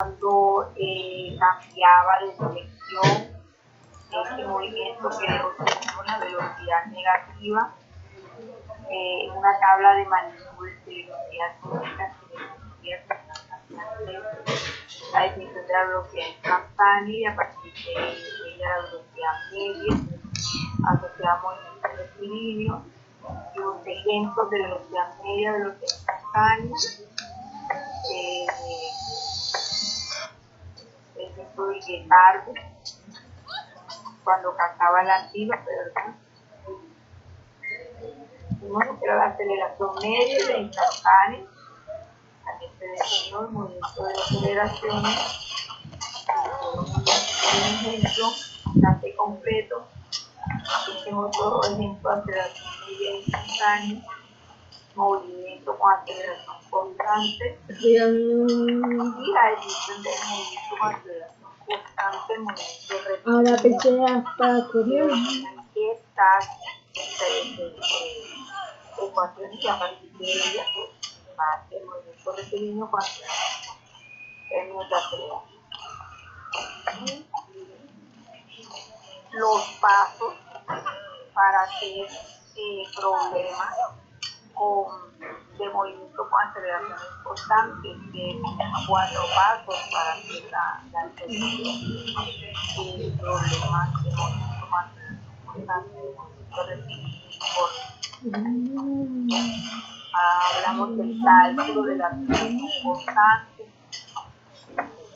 cuando cambiaba de dirección este movimiento que obtenía una velocidad negativa, una tabla de magnitud de velocidad física la definición de la velocidad instantánea y a partir de ella la velocidad media asociada a movimientos rectilíneos y los ejemplos de velocidad media, velocidad instantánea, el ejemplo de Guepardo cuando cazaba el antílope, ¿verdad? Bueno, pero la aceleración media y la instantánea, también se definió el movimiento de aceleraciones, un ejemplo bastante completo. Este es otro ejemplo de aceleración media e instantánea, movimiento con aceleración constante, y la definición del movimiento con aceleración constante, movimiento rectilíneo. Ahora pensé para correr. Estas ecuaciones que a partir de ellas va el movimiento rectilíneo con aceleración términos de aceleración. Los pasos para hacer problemas de movimiento con aceleraciones constantes, que 4 pasos para hacer la solución de problemas de movimiento con aceleración constante, de movimiento rectilíneo. Hablamos del cálculo de la aceleración constante,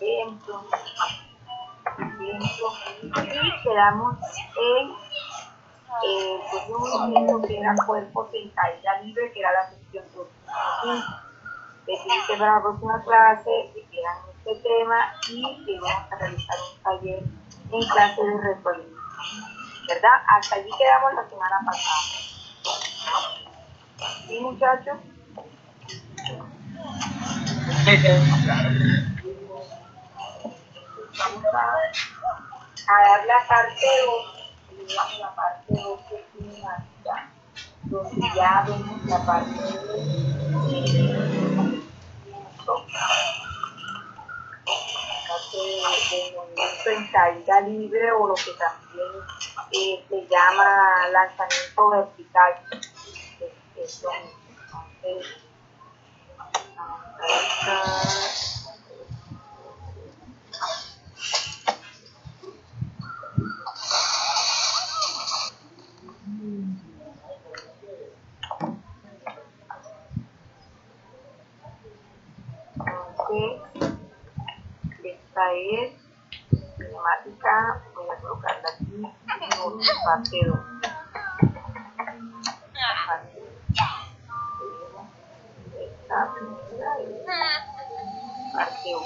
ejemplo, y quedamos en un ejemplo que era cuerpos en caída libre, que era la sección 2.5. Decir que para la próxima clase que quieran este tema y que vamos a realizar un taller en clase de retroalimentación, ¿verdad? Hasta allí quedamos la semana pasada. ¿Sí, muchachos? Vamos a dar la parte 2, digamos la parte 2 que es cinemática, donde ya vemos la parte de movimiento en caída libre, o lo que también se llama lanzamiento vertical. Entonces, esta es cinemática, voy a colocarla aquí en parte 2. Esta primera es parte 1.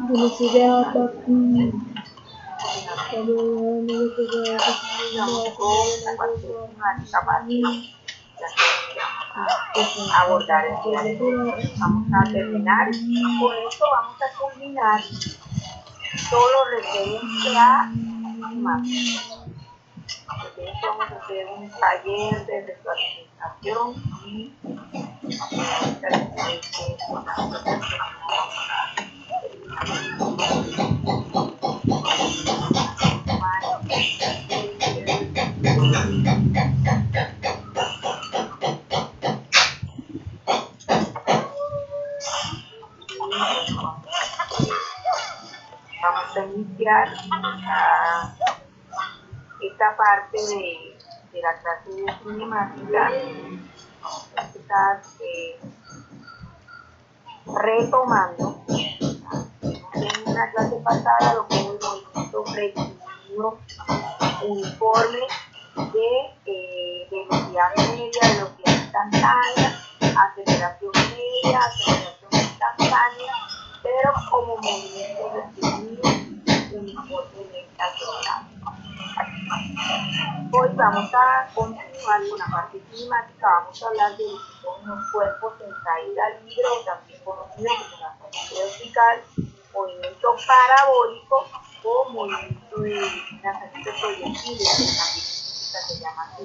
Velocidad abordar el día de hoy. Vamos a terminar y con esto vamos a culminar todo referente a cinemática. Porque esto vamos a hacer un taller de retroalimentación y vamos a iniciar esta parte de la clase de cinemática. Vamos a empezar retomando en una clase pasada lo que es el movimiento rectilíneo uniforme de velocidad media, velocidad instantánea, aceleración media rápida, aceleración instantánea, pero como movimiento rectilíneo uniformemente acelerado. Hoy vamos a continuar con la parte climática. Vamos a hablar de los cuerpos en caída libre, o también conocidos como la corriente vertical, movimiento parabólico o movimiento de lanzamiento proyectil, que también se llama así,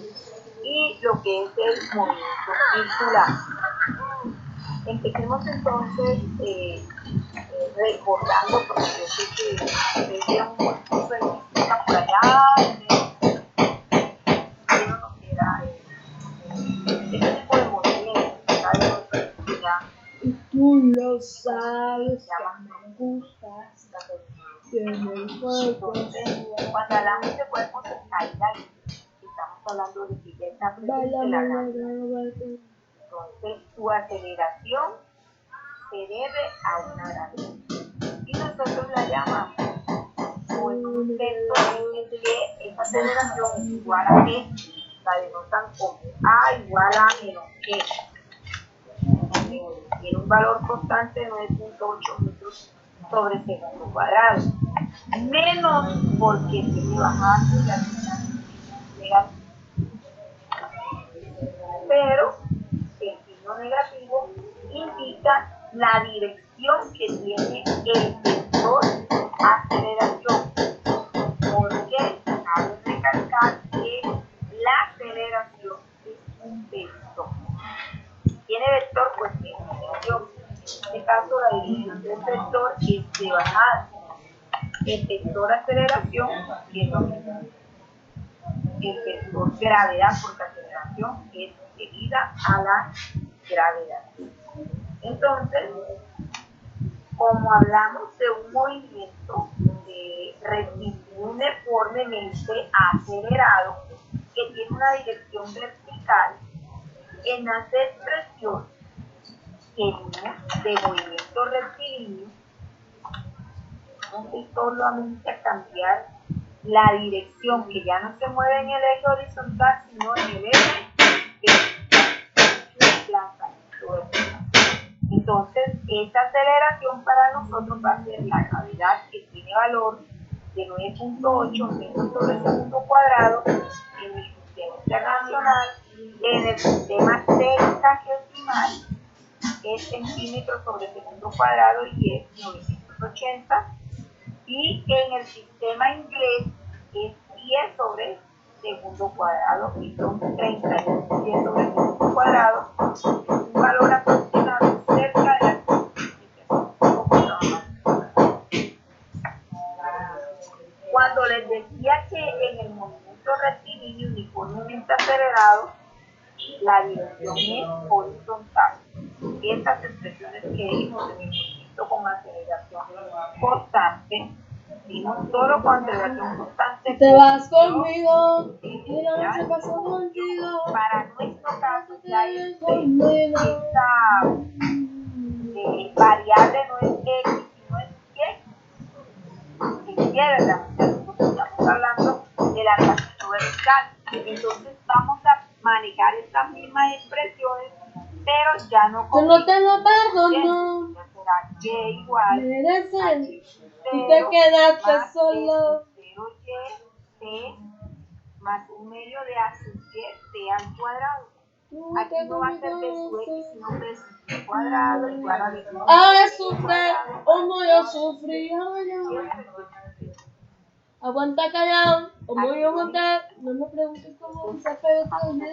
y lo que es el movimiento circular. Empecemos entonces recordando, porque yo sé que veía un curso de física por allá, este tipo de movimiento, ¿sabes? Y tú lo sabes que me gustas. Entonces, cuando hablamos de cuerpos en caída libre, estamos hablando de que ya está presente la gravedad. Entonces, su aceleración se debe a una gravedad. Y nosotros la llamamos, o el concepto dice que esa aceleración es igual a G, la denotan como A igual a menos G. Tiene un valor constante de 9.8 metros sobre segundo cuadrado. Menos porque tiene bajando y al pero el signo negativo indica la dirección que tiene el vector aceleración, porque cabe recalcar que la aceleración es un vector. ¿Tiene vector? Pues tiene dirección. En este caso, la dirección del vector es de bajada. El vector aceleración es lo mismo. El vector gravedad, porque aceleración es debida a la gravedad. Entonces, como hablamos de un movimiento uniformemente acelerado que tiene una dirección vertical, en las expresiones que vimos de movimiento rectilíneo, vamos solamente a cambiar la dirección, que ya no se mueve en el eje horizontal, sino en el eje vertical. Entonces, esta aceleración para nosotros va a ser la gravedad, que tiene valor de 9.8 metros sobre segundo cuadrado en el sistema internacional. En el sistema sexagesimal es centímetros sobre segundo cuadrado y es 980. Y en el sistema inglés es 10 sobre segundo cuadrado y son 30 10 sobre segundo cuadrado, un valor aproximado cerca de la cuando les decía que en el movimiento rectilíneo uniformemente acelerado la dirección es horizontal. Estas expresiones que vimos en el movimiento con aceleración constante, vimos solo con aceleración constante. Te vas conmigo, mira qué pasa contigo. Para nuestro caso ya esta variable no es X, sino es Y, ¿verdad? Estamos hablando de la longitud vertical. Entonces vamos a manejar estas mismas expresiones, pero ya no con yo no te lo perdono. Será Y igual merecen y te quedaste solo. 0Y T más un medio de A sub Y T al cuadrado. Aquí no va a ser de su X, sino de su cuadrado igual a B. Ahora sufre como yo sufrí. Aguanta callado, como yo aguanté. No me preguntes cómo se fue todo el día.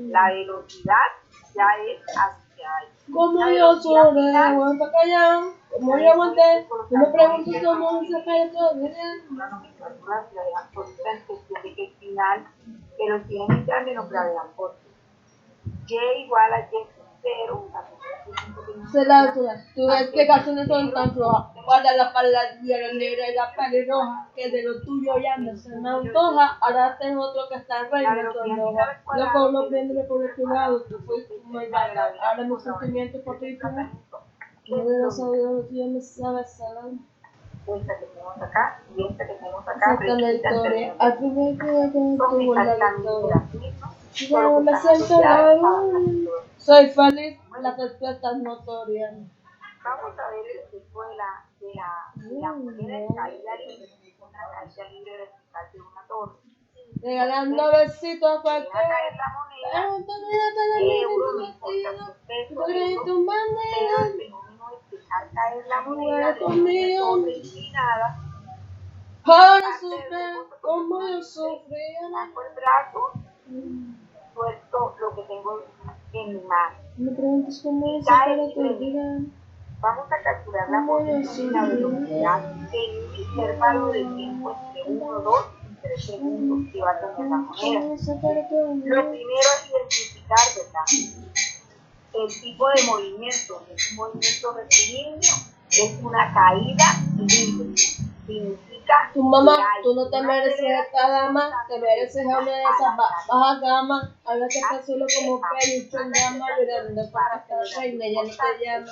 La velocidad ya es hacia ahí. Como yo sufrí, aguanta callado, como yo aguanté. No me preguntes cómo se fue todo el día. Una nomenclatura de gravedad absoluta en cuestión de que el final, pero el final inicial menos gravedad por Y igual a Y sub 0. Se la altura. Tú ves que canciones son tan flojas. Guarda la palabra negra y la pelirroja. Que de lo tuyo ya no se me antoja. Ahora tengo otro que está en reino. Lo pongo bien por el lado. Tú fuiste muy larga. Ahora mis sentimientos por ti. No debo saber lo que ya me sabes saber. Esta que tenemos acá y esta que tenemos acá. Esta la historia. Aquí me quedo con tu la historia. Ya me siento la Soy feliz, la respuesta es notoria. Vamos a ver el efecto de la moneda en caída libre, una caída libre vertical de una torre. Regalando besitos a Deja cualquiera. caer la moneda, Euro, no importa si es peso, pero el fenómeno es dejar caer la moneda de una torre inclinada. Ahora sufre como yo sufrí. Bajo el brazo, suelto lo que tengo en mi mano. Me preguntas cómo es, pero te olvidan. Vamos a calcular la posición y la velocidad en un intervalo de tiempo entre 1, 2 y 3 segundos que va a tener la moneda. Lo primero es identificar, ¿verdad?, el tipo de movimiento. Es un movimiento rectilíneo, es una caída libre. Significa Tu mamá, tú no te mereces esta dama, te mereces a una de esas bajas gamas. Habla que está solo como peluche en gama, llorando porque esta reina ya no te llama.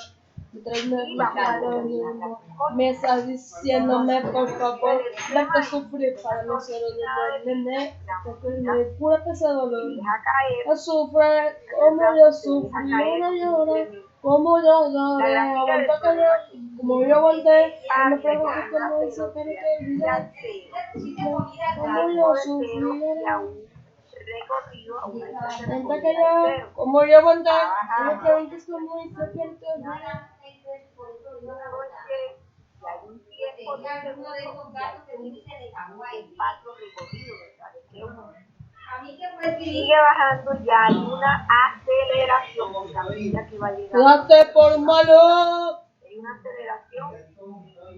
Me estás diciéndome, por favor, déjate sufrir para no ser un nene, porque me cura ese dolor. No sufre como yo sufrí, no llora como yo lloré, aguanta que yo, como yo aguanté, no me preguntes cómo hice, pero te olvidé, como yo sufrí, aguanta que yo, como yo aguanté, no me preguntes cómo hice, pero te olvidé. Sigue bajando, ya hay una aceleración. Date por malo. Hay una aceleración.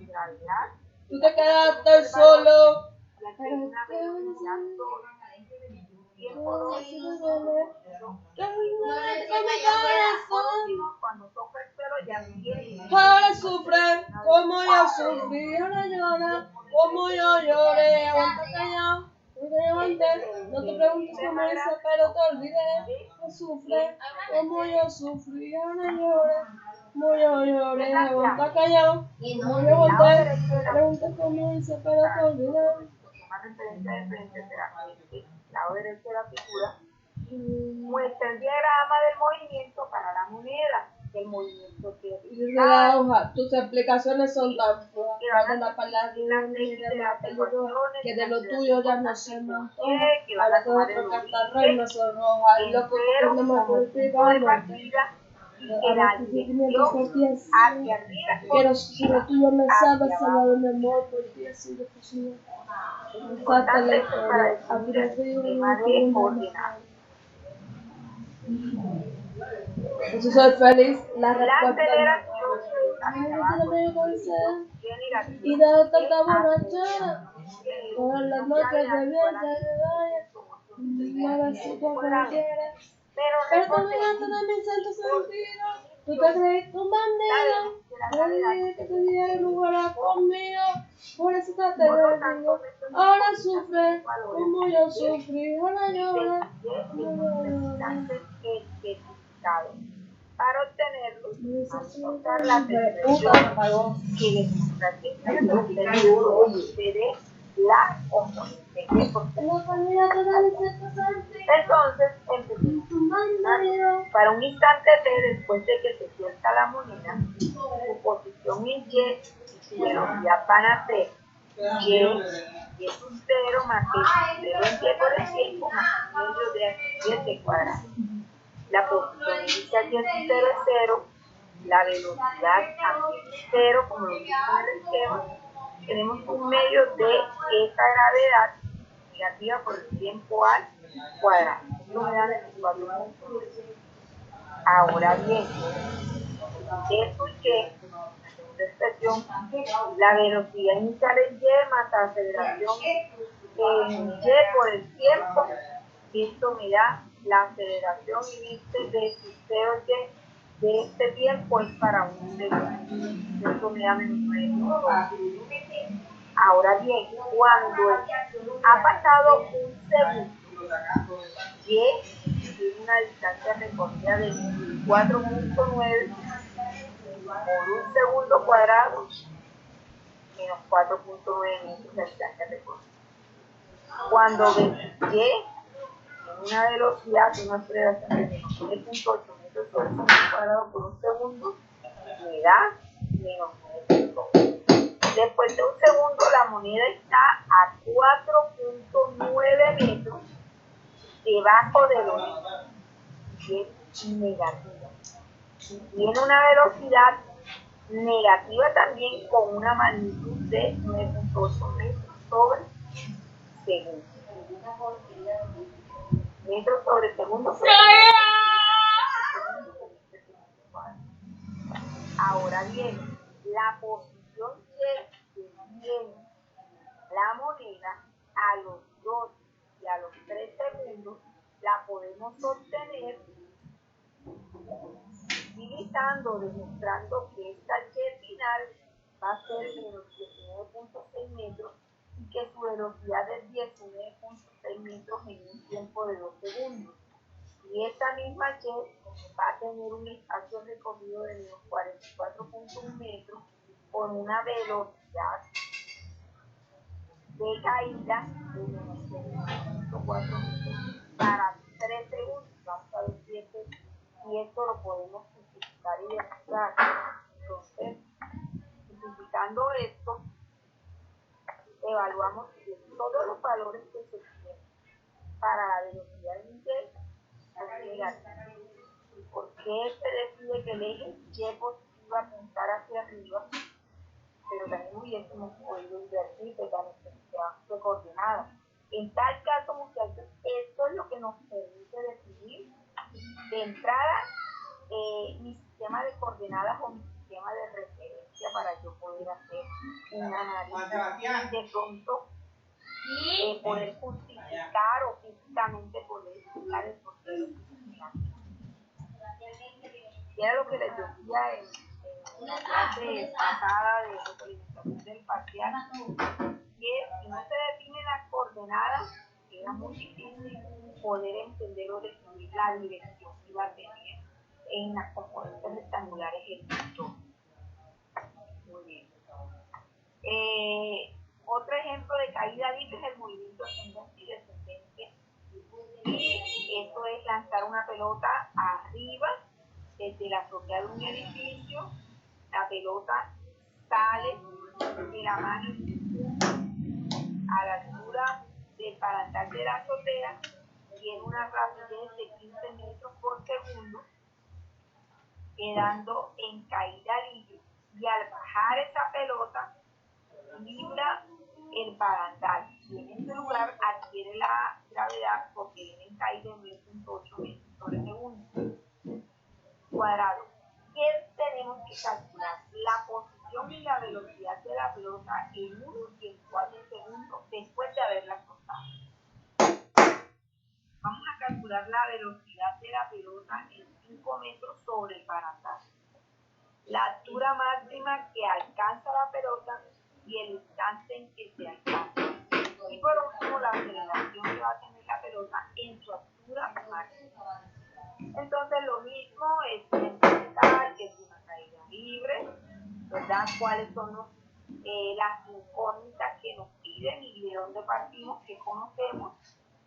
Gravedad. Tú te quedaste solo. Hay una velocidad cuando toca el pelo ya viene. Ahora sufre como yo sufrí, ahora llora como yo lloré, aguanta callado, porque yo aguanté, no te preguntes cómo hice, pero te olvidé, que sufre como yo sufrí, ahora lloré, como yo lloré, aguanta callado, como yo aguanté, pregunta cómo hice, pero te olvidé. Más referencia de frente será el lado derecho de la figura. Muestra el diagrama del movimiento para la moneda, el movimiento que desde la hoja, tus explicaciones son tan flojas, de la palabra de la película, que de lo tuyo ya no se me antoja, ahora todo otro catarro y me sonroja, el loco que no me cultiva, ahora tus sentimientos por ti así, pero si lo tuyo me sabes, se lo de mi amor por ti así de posible. Falta la historia, aquí lo digo, yo soy feliz, la respuesta y de tanta borrachera, todas las noches de viento, a ver si tú cualquiera, pero también antes de mi santo sentido, tú te crees un bandido, yo dije que te dieron lugar conmigo, por eso te bendigo, ahora sufre como yo sufrí, ahora llora, para obtenerlo, vamos a usar la definición que demuestra que de la componente. Entonces, empecemos. Para un instante T, después de que se suelta la moneda, su posición en Y y su velocidad van a ser Y es un 0 más el 0 en Y por el tiempo más medio de 7 cuadrados. La posición inicial y el 0 es 0, la velocidad también es 0, como lo vimos en el esquema. Tenemos un medio de esa gravedad negativa por el tiempo al cuadrado. Esto me da 24.9. Ahora bien, esto Y, la segunda expresión, la velocidad inicial es Y más la aceleración en Y por el tiempo, esto me da la aceleración de su 0Y de este tiempo es para un segundo. Esto me da menos 9. Ahora bien, cuando ha pasado un segundo, Y tiene una distancia recorrida de 4.9 por un segundo cuadrado menos 4.9 metros de distancia recorrida. Cuando ves Y en una velocidad de una aceleración de menos 9.8 metros metros sobre segundo cuadrado por un segundo me da menos 9.1. Después de un segundo la moneda está a 4.9 metros debajo de lo mismo, y es negativa. Tiene una velocidad negativa también con una magnitud de 9.8 metros sobre segundo. Metros sobre segundo. Ahora bien, la posición que tiene la moneda a los 2 y a los 3 segundos la podemos obtener demostrando que esta Y final va a ser menos 19.6 metros y que su velocidad es 19.6 metros en un tiempo de 2 segundos. Y esta misma Y va a tener un espacio recorrido de menos 44.1 metros con una velocidad de caída de menos 7.4 metros para 3 segundos. Vamos a ver si esto lo podemos simplificar y demostrar. Entonces, simplificando esto, evaluamos todos los valores que se tienen para la velocidad inicial son negativos. ¿Por qué se decide que el eje Y positivo apuntar hacia arriba? Pero también hubiésemos podido invertir de coordenadas. En tal caso, muchachos, esto es lo que nos permite definir de entrada mi sistema de coordenadas o mi sistema de referencia para yo poder hacer un análisis de pronto poder justificar o físicamente poder explicar el porqué de lo que se. Y era lo que les decía en la clase pasada de representación del parcial, que si no se definen las coordenadas, era muy difícil poder entender o definir la dirección que iba a tener en las componentes rectangulares el vector. Muy bien. Otro ejemplo de caída libre es el movimiento ascendente y descendente. Y esto es lanzar una pelota arriba desde la azotea de un edificio. La pelota sale de la mano a la altura del palantal de la azotea, tiene una rapidez de 15 metros por segundo, quedando en caída libre, y al bajar esa pelota libra el palantal y en ese lugar adquiere la gravedad porque viene en caída en 9.8 metros sobre segundo cuadrado. ¿Qué tenemos que calcular? La posición y la velocidad de la pelota en 1 y en 4 segundos después de haberla cortado. Vamos a calcular la velocidad de la pelota en 5 metros sobre el palantal, la altura máxima que alcanza la pelota y el instante en que se alcanza. Y por último, la aceleración que va a tener la pelota en su altura máxima. Entonces, lo mismo es identificar que es una caída libre, ¿verdad? ¿Cuáles son las incógnitas que nos piden y de dónde partimos, que conocemos?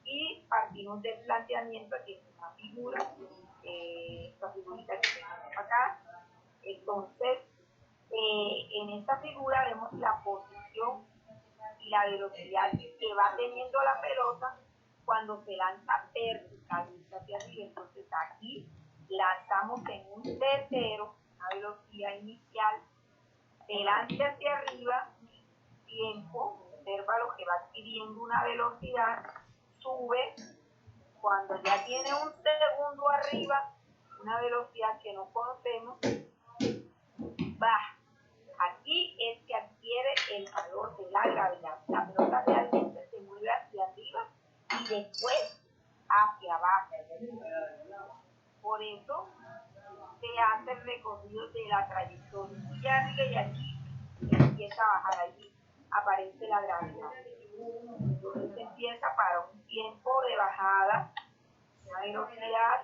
Y partimos del planteamiento que es una figura, esta figurita que tenemos acá. Entonces, en esta figura vemos la posición y la velocidad que va teniendo la pelota cuando se lanza verticalmente hacia arriba. Entonces aquí lanzamos en un tercero, una velocidad inicial, se lanza hacia arriba, tiempo, observa lo que va adquiriendo una velocidad, sube, cuando ya tiene un segundo arriba, una velocidad que no conocemos, baja. Aquí es que adquiere el valor de la gravedad. La pelota realmente se mueve hacia arriba y después hacia abajo. Por eso se hace el recorrido de la trayectoria y arriba y aquí empieza a bajar, allí aparece la gravedad. Entonces empieza para un tiempo de bajada, una velocidad,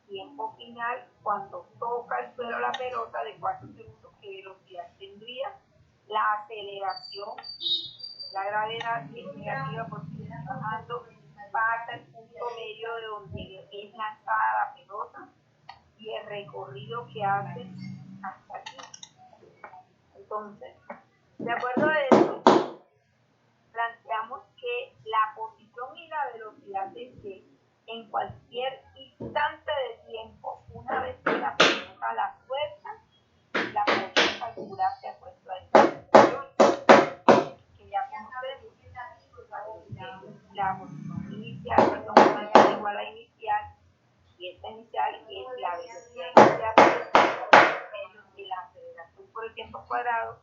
tiempo final, cuando toca el suelo la pelota de 4 segundos, ¿qué velocidad tendría? La aceleración, la gravedad que es negativa porque está bajando, pasa el punto medio de donde es lanzada la pelota, y el recorrido que hace hasta aquí. Entonces, de acuerdo a eso, planteamos que la posición y la velocidad de G en cualquier instante de tiempo, una vez que la pelota la suelta, la podemos calcular de acuerdo a esta ecuación que ya conocemos. La posición inicial, es igual a inicial, y esta inicial es la velocidad inicial de la aceleración por el tiempo cuadrado,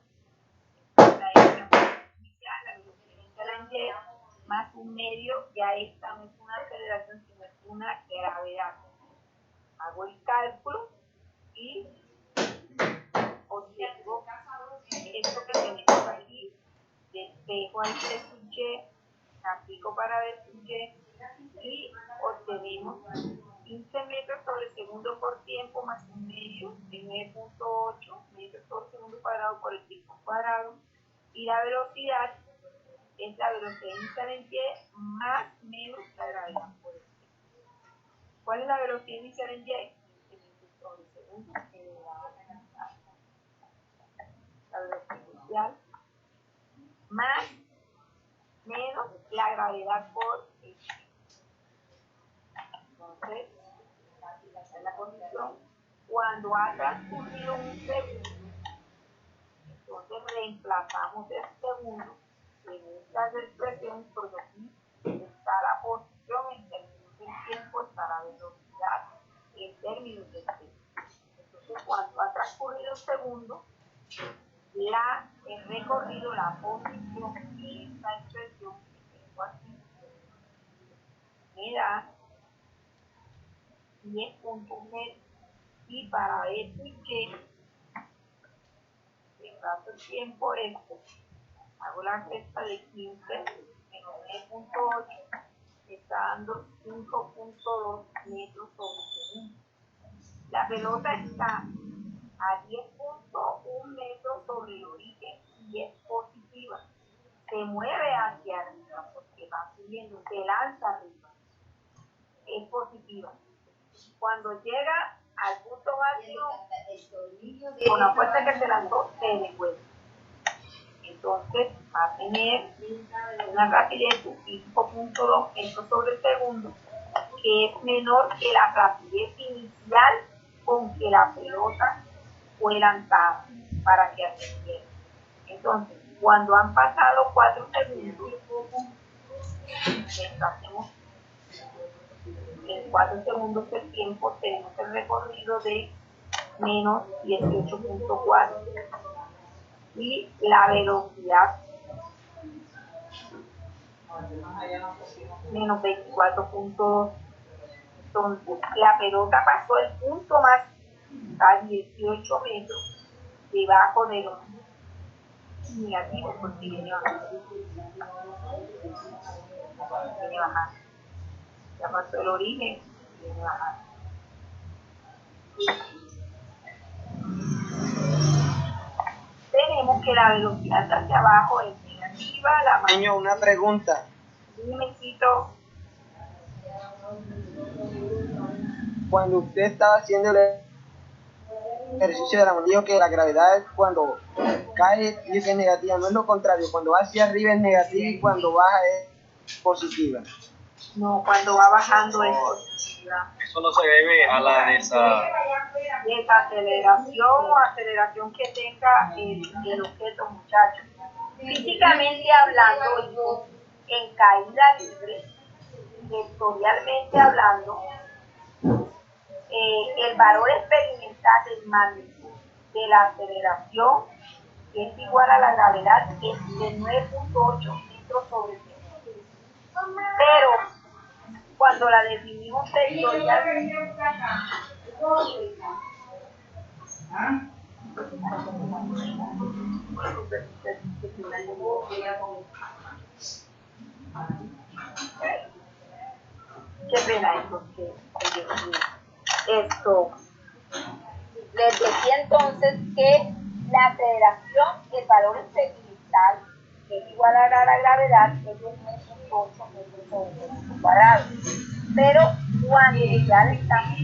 la velocidad inicial, la velocidad inicial en Y, más un medio. Ya esta no es una aceleración, sino es una gravedad. Hago el cálculo y obtengo esto que tenemos aquí, despejo al Y, aplico para ver Y y obtenemos 15 metros sobre segundo por tiempo más un medio de 9.8 metros por segundo cuadrado por el tiempo cuadrado, y la velocidad es la velocidad inicial en Y más menos la gravedad por el tiempo. ¿Cuál es la velocidad inicial en Y? 15 metros sobre segundo. La velocidad inicial más menos la gravedad por el tiempo. Entonces, esta es la posición. Cuando ha transcurrido un segundo, entonces reemplazamos el segundo en esta expresión, porque aquí está la posición en términos del tiempo, está la velocidad en términos del tiempo. Entonces, cuando ha transcurrido un segundo, el recorrido, la posición de esta expresión que tengo aquí, me da 10.1 metros. Y para ver que reemplazo el tiempo hago la resta de 15 menos 9.8, está dando 5.2 metros sobre segundo. La pelota está a 10.1 metros sobre el origen y es positiva. Se mueve hacia arriba porque va subiendo, se lanza arriba. Es positiva. Cuando llega al punto máximo, con la fuerza que se lanzó, se devuelve. Entonces va a tener una rapidez de 5.2 metros sobre segundo, que es menor que la rapidez inicial con que la pelota fue lanzada para que ascendiera. Entonces, cuando han pasado 4 segundos, hacemos en 4 segundos el tiempo, tenemos el recorrido de menos 18.4 y la velocidad menos 24.2. Entonces, la pelota pasó el punto más a 18 metros debajo de los negativos, porque viene bajando. Viene bajando. Ya pasó el origen, viene bajando. Tenemos que la velocidad hacia abajo es negativa. Niño, una pregunta. Dime, Quito. Cuando usted estaba haciendo el ejercicio de la mano, dijo que la gravedad cuando cae dice que es negativa, no es lo contrario, cuando va hacia arriba es negativa y cuando baja es positiva. No, cuando va bajando es positiva. Eso no se debe a la desaceleración o aceleración que tenga el objeto, muchachos. Físicamente hablando, en caída libre, vectorialmente hablando, el valor experimental de magnitud de la aceleración, que es igual a la gravedad, es de 9.8 metros sobre segundo. Pero cuando la definimos vectorialmente, qué pena esto. Les decía entonces que la aceleración, el valor experimental, que es igual a la gravedad, es de 9.8 metros sobre segundo cuadrado. Pero cuando ya le estamos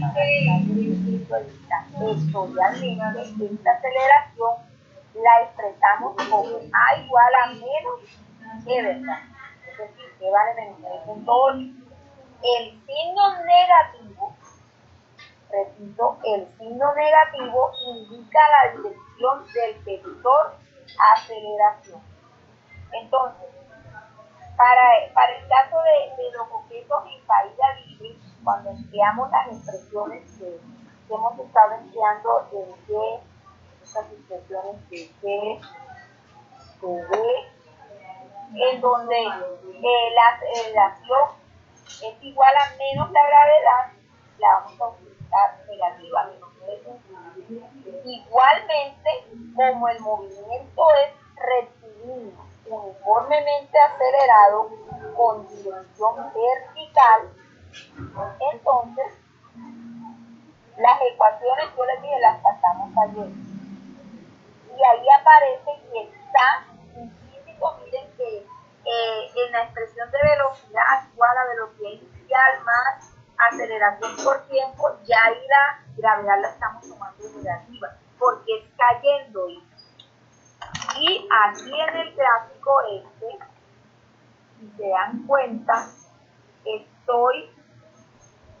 vectorialmente, esta aceleración la expresamos como A igual a menos E, ¿verdad? Es decir, E vale menos 9.8. El signo negativo, repito, el signo negativo indica la dirección del vector aceleración. Entonces, para el caso de los objetos en caída libre, cuando empleamos las expresiones que hemos estado empleando en G, estas expresiones de G, de B, en donde la aceleración es igual a menos la gravedad, la vamos a utilizar negativa, menos 9. Igualmente, como el movimiento es rectilíneo, uniformemente acelerado, con dirección vertical, entonces las ecuaciones, yo les dije, las pasamos ayer. Y ahí aparece que está implícito, miren que en la expresión de velocidad igual a velocidad inicial más aceleración por tiempo, ya ahí la gravedad la estamos tomando negativa, porque es cayendo. Y aquí en el gráfico si se dan cuenta, estoy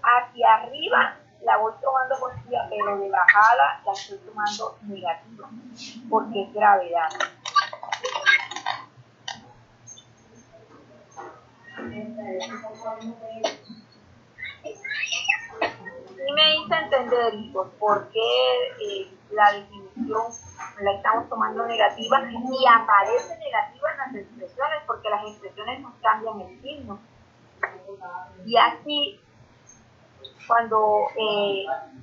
hacia arriba, la voy tomando positiva, pero de bajada la estoy tomando negativa, porque es gravedad. Sí me hice entender, hijos, por qué la definición la estamos tomando negativa y aparece negativa en las expresiones, porque las expresiones nos cambian el signo. Y aquí, cuando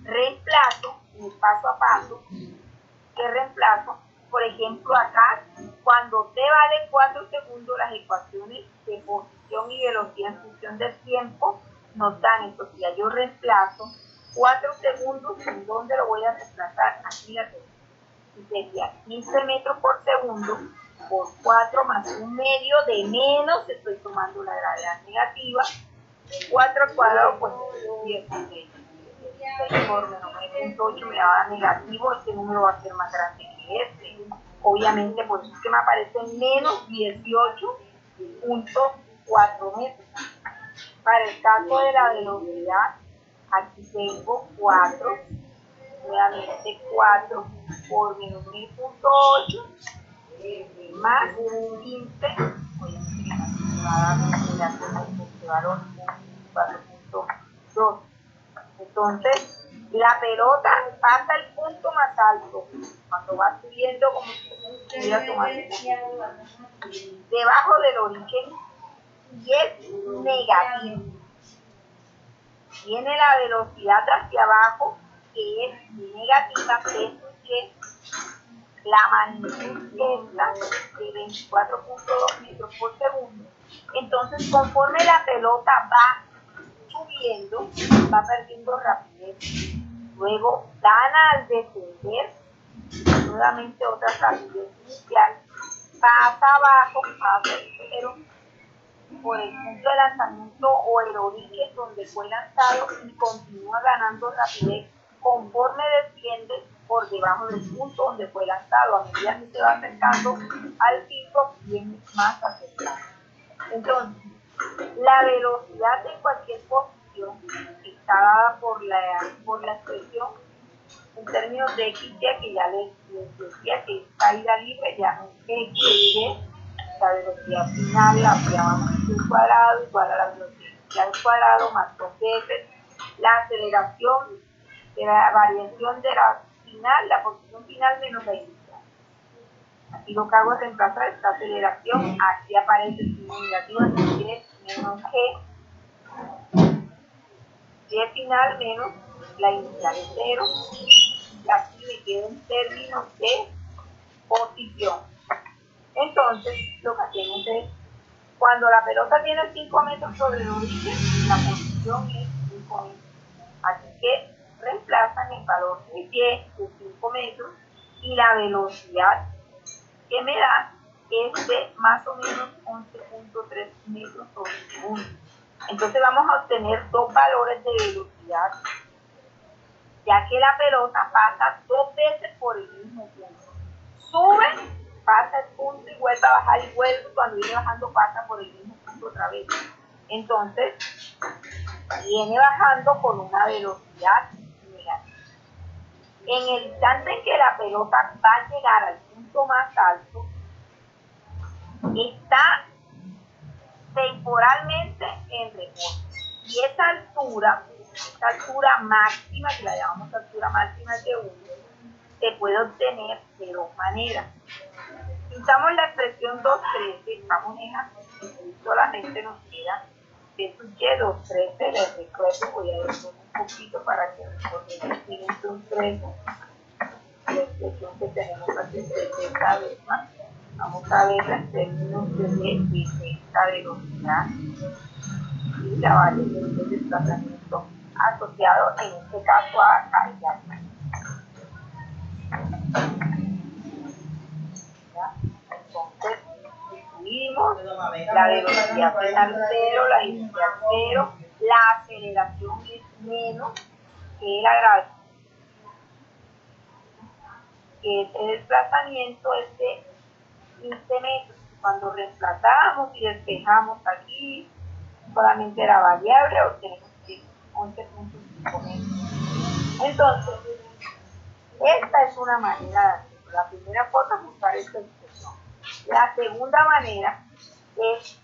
reemplazo, paso a paso, que reemplazo, por ejemplo acá, cuando t vale 4 segundos, las ecuaciones de posición y velocidad en función del tiempo nos dan esto. Si yo reemplazo 4 segundos, ¿en dónde lo voy a reemplazar? Aquí la tengo. Y sería 15 metros por segundo por 4 más un medio de menos, estoy tomando la gravedad negativa, 4 al cuadrado, pues 16 por menos 9.8 me va a dar negativo, este número va a ser más grande que este. Obviamente, por eso es que me aparece menos 18.4 metros. Para el caso de la velocidad, aquí tengo 4, nuevamente 4 por menos 9.8 más 15, obviamente me va a dar este valor 4.2. Entonces, la pelota pasa el punto más alto cuando va subiendo, como si estuviera tomando debajo del origen, y es negativo. Tiene la velocidad hacia abajo, que es negativa, que la magnitud esta de 24.2 metros por segundo. Entonces, conforme la pelota va subiendo, va perdiendo rapidez. Luego gana al descender, nuevamente otra rapidez inicial, pasa abajo, pasa el cero, por el punto de lanzamiento o el origen donde fue lanzado, y continúa ganando rapidez conforme desciende por debajo del punto donde fue lanzado. A medida que se va acercando al pico, viene más acercado. Entonces, la velocidad en cualquier posición está dada por la expresión en términos de XY, que ya les decía que es caída libre, ya XY, la velocidad final la llamamos al cuadrado igual a la velocidad al cuadrado más 2 veces la aceleración de la variación de la final, la posición final menos la inicial. Aquí lo que hago es reemplazar esta aceleración, aquí aparece el signo negativo, así que menos G final menos la inicial es 0, y aquí me quedo en términos de posición. Entonces, lo que hacemos es, cuando la pelota tiene 5 metros sobre el origen, la posición es 5 metros. Así que reemplazan el valor de pie de 5 metros y la velocidad que me da es de más o menos 11.3 metros sobre segundo. Entonces vamos a obtener dos valores de velocidad, ya que la pelota pasa dos veces por el mismo punto. Sube, pasa el punto y vuelve a bajar y vuelve, cuando viene bajando pasa por el mismo punto otra vez. Entonces, viene bajando con una velocidad negativa. En el instante en que la pelota va a llegar al punto más alto, está temporalmente en rebote. Y esa altura máxima, que la llamamos altura máxima de 1, se puede obtener de dos maneras. Si usamos la expresión 213, estamos en así, solamente nos queda que 213, les recuerdo, voy a decir un poquito para que recordemos que es 213, la expresión que tenemos aquí de esta vez más. Vamos a ver en términos de esta velocidad y la variación de desplazamiento asociado en este caso a caída. Entonces, distribuimos la velocidad final 0, la inicial 0, la aceleración es menos que la gravedad, que ese desplazamiento es de 15 metros. Cuando reemplazamos y despejamos aquí, solamente era variable, obtenemos 11.5 metros. Entonces, esta es una manera de hacerlo. La primera forma es usar esta expresión. La segunda manera es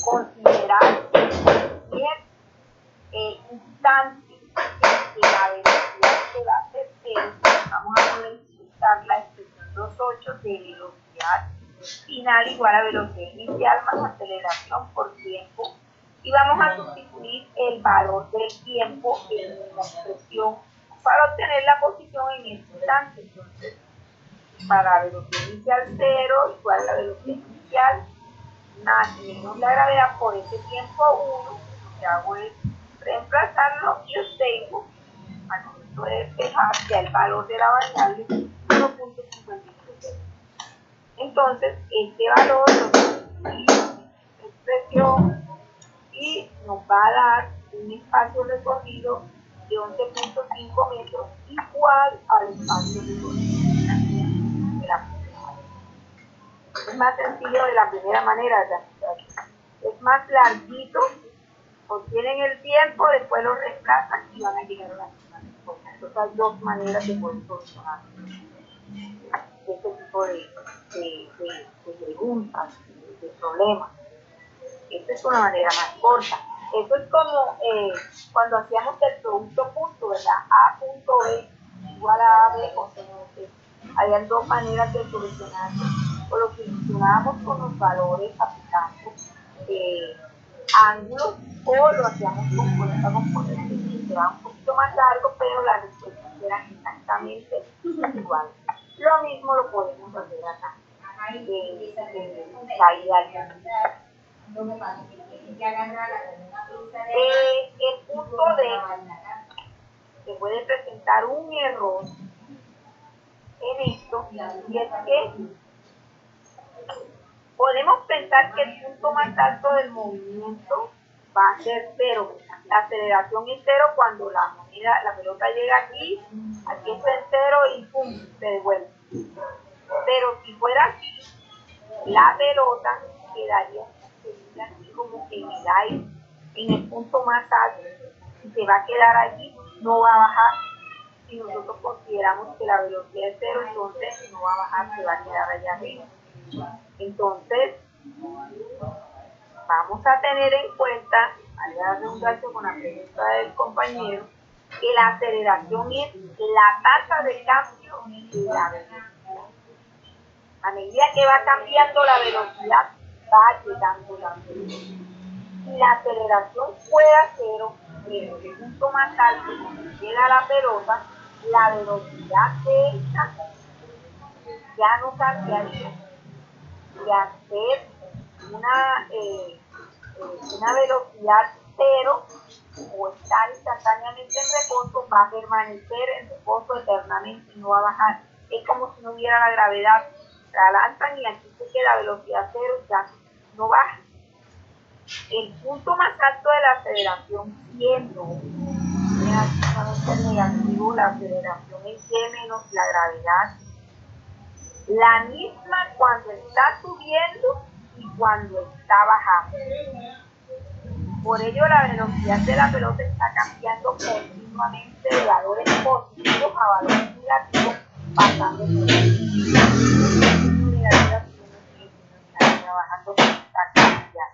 considerar el instante en que la velocidad se va a hacer cero. Vamos a utilizar la expresión 2.8 de velocidad final igual a velocidad inicial más aceleración por tiempo. Y vamos a sustituir el valor del tiempo en la expresión para obtener la posición en este instante. Entonces, para velocidad inicial 0 igual a la velocidad inicial más menos la gravedad por ese tiempo 1, lo que hago es reemplazarlo y obtengo, al momento de despejar, ya el valor de la variable 1.53. Entonces, este valor lo sustituimos en esta expresión y nos va a dar un espacio recorrido de 11.5 metros igual al espacio recorrido de la primera manera. Es más sencillo de la primera manera, es más larguito, obtienen el tiempo, después lo reemplazan y van a llegar a la misma respuesta. Entonces hay dos maneras de poder solucionar este tipo de preguntas, de problemas. Esta es una manera más corta. Eso es como cuando hacíamos el producto punto, ¿verdad? A punto B igual a B o C. Habían dos maneras de solucionarlo. O lo solucionábamos con los valores aplicando ángulos, o lo hacíamos con esta componente que era un poquito más largo, pero las respuestas eran exactamente iguales. Lo mismo lo podemos hacer acá. El punto D se puede presentar un error en esto, y es que podemos pensar que el punto más alto del movimiento va a ser 0. La aceleración es 0 cuando la pelota llega aquí está en 0 y pum, se devuelve. Pero si fuera así, la pelota quedaría así como que en el aire, en el punto más alto, y se va a quedar allí, no va a bajar. Si nosotros consideramos que la velocidad es 0, entonces no va a bajar, se va a quedar allá arriba. Entonces, vamos a tener en cuenta, al darle un salto con la pregunta del compañero, que la aceleración es la tasa de cambio de la velocidad. A medida que va cambiando la velocidad, va llegando la velocidad. Si la aceleración fuera 0, en el punto más alto, cuando llega la pelota, la velocidad de esta ya no cambiaría. De hacer una velocidad 0 o estar instantáneamente en reposo, va a permanecer en reposo eternamente y no va a bajar. Es como si no hubiera la gravedad. La lanzan y aquí se queda a velocidad 0, ya no baja. el punto más alto de la aceleración siendo negativo, la aceleración es y menos la gravedad, la misma cuando está subiendo y cuando está bajando. Por ello la velocidad de la pelota está cambiando continuamente de valores positivos a valores negativos, pasando por trabajando con esta cantidad.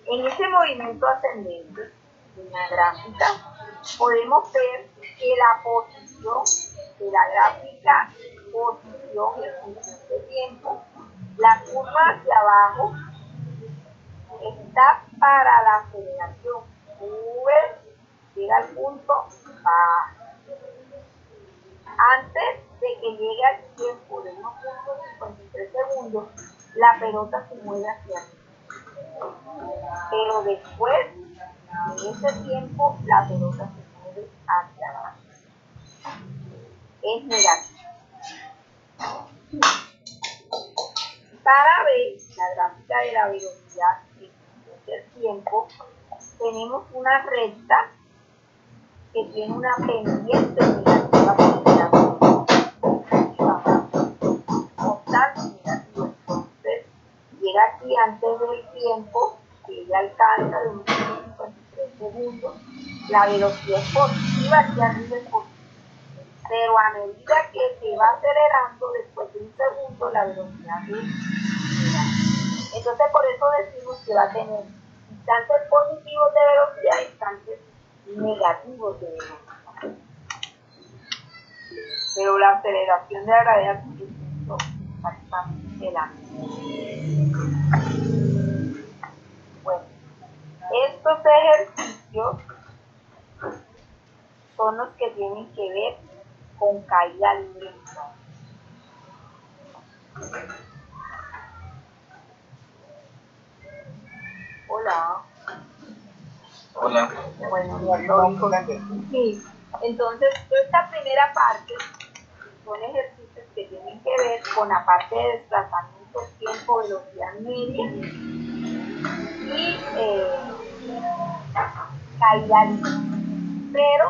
En ese movimiento ascendente, en la gráfica, podemos ver que la posición de la gráfica, posición en función de tiempo, la curva hacia abajo está para la aceleración. Sube, llega al punto, baja. Antes de que llegue al tiempo de 1.53 segundos, la pelota se mueve hacia arriba. Pero después de ese tiempo, la pelota se mueve hacia abajo. Es negativo. Para ver la gráfica de la velocidad del tiempo, tenemos una recta que tiene una pendiente negativa por la constante negativa. Entonces, llega aquí antes del tiempo, que ya alcanza de unos 53 segundos, la velocidad es positiva, aquí arriba es positiva. Pero a medida que se va acelerando, después de un segundo, la velocidad es negativa. Entonces, por eso decimos que va a tener instantes positivos de velocidad y instantes negativos de velocidad. Pero la aceleración de la gravedad es exactamente la misma. Bueno, estos ejercicios son los que tienen que ver con caída libre. Hola. Hola. Bueno, sí. Entonces, esta primera parte son ejercicios que tienen que ver con la parte de desplazamiento, tiempo, velocidad media y caída libre. Pero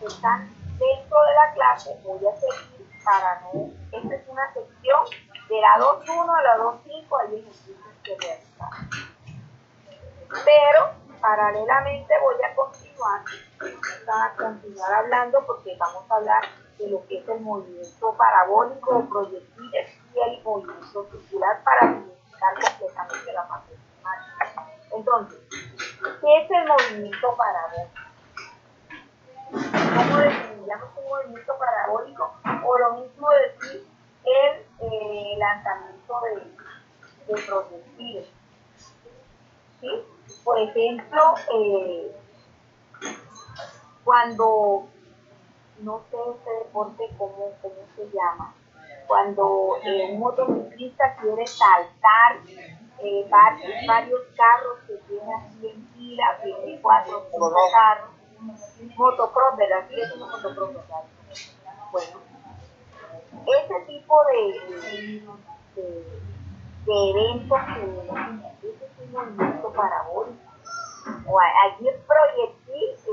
están dentro de la clase, voy a seguir para no. Esta es una sección de la 2.1 a la 2.5, hay ejercicios que realizar. Pero paralelamente voy a continuar hablando porque vamos a hablar de lo que es el movimiento parabólico o proyectiles y el movimiento circular para identificar completamente la parte matemática. Entonces, ¿qué es el movimiento parabólico? ¿Cómo definiríamos un movimiento parabólico? O lo mismo decir el lanzamiento de proyectiles. ¿Sí? Por ejemplo, cuando, no sé este deporte cómo se llama, cuando un motociclista quiere saltar varios carros que tiene así en fila, tiene 4 o 5 carros, motocross, ¿verdad? Sí, es un motocross, ¿verdad? Bueno, ese tipo de eventos que ese es un movimiento parabólico. O allí el proyectil es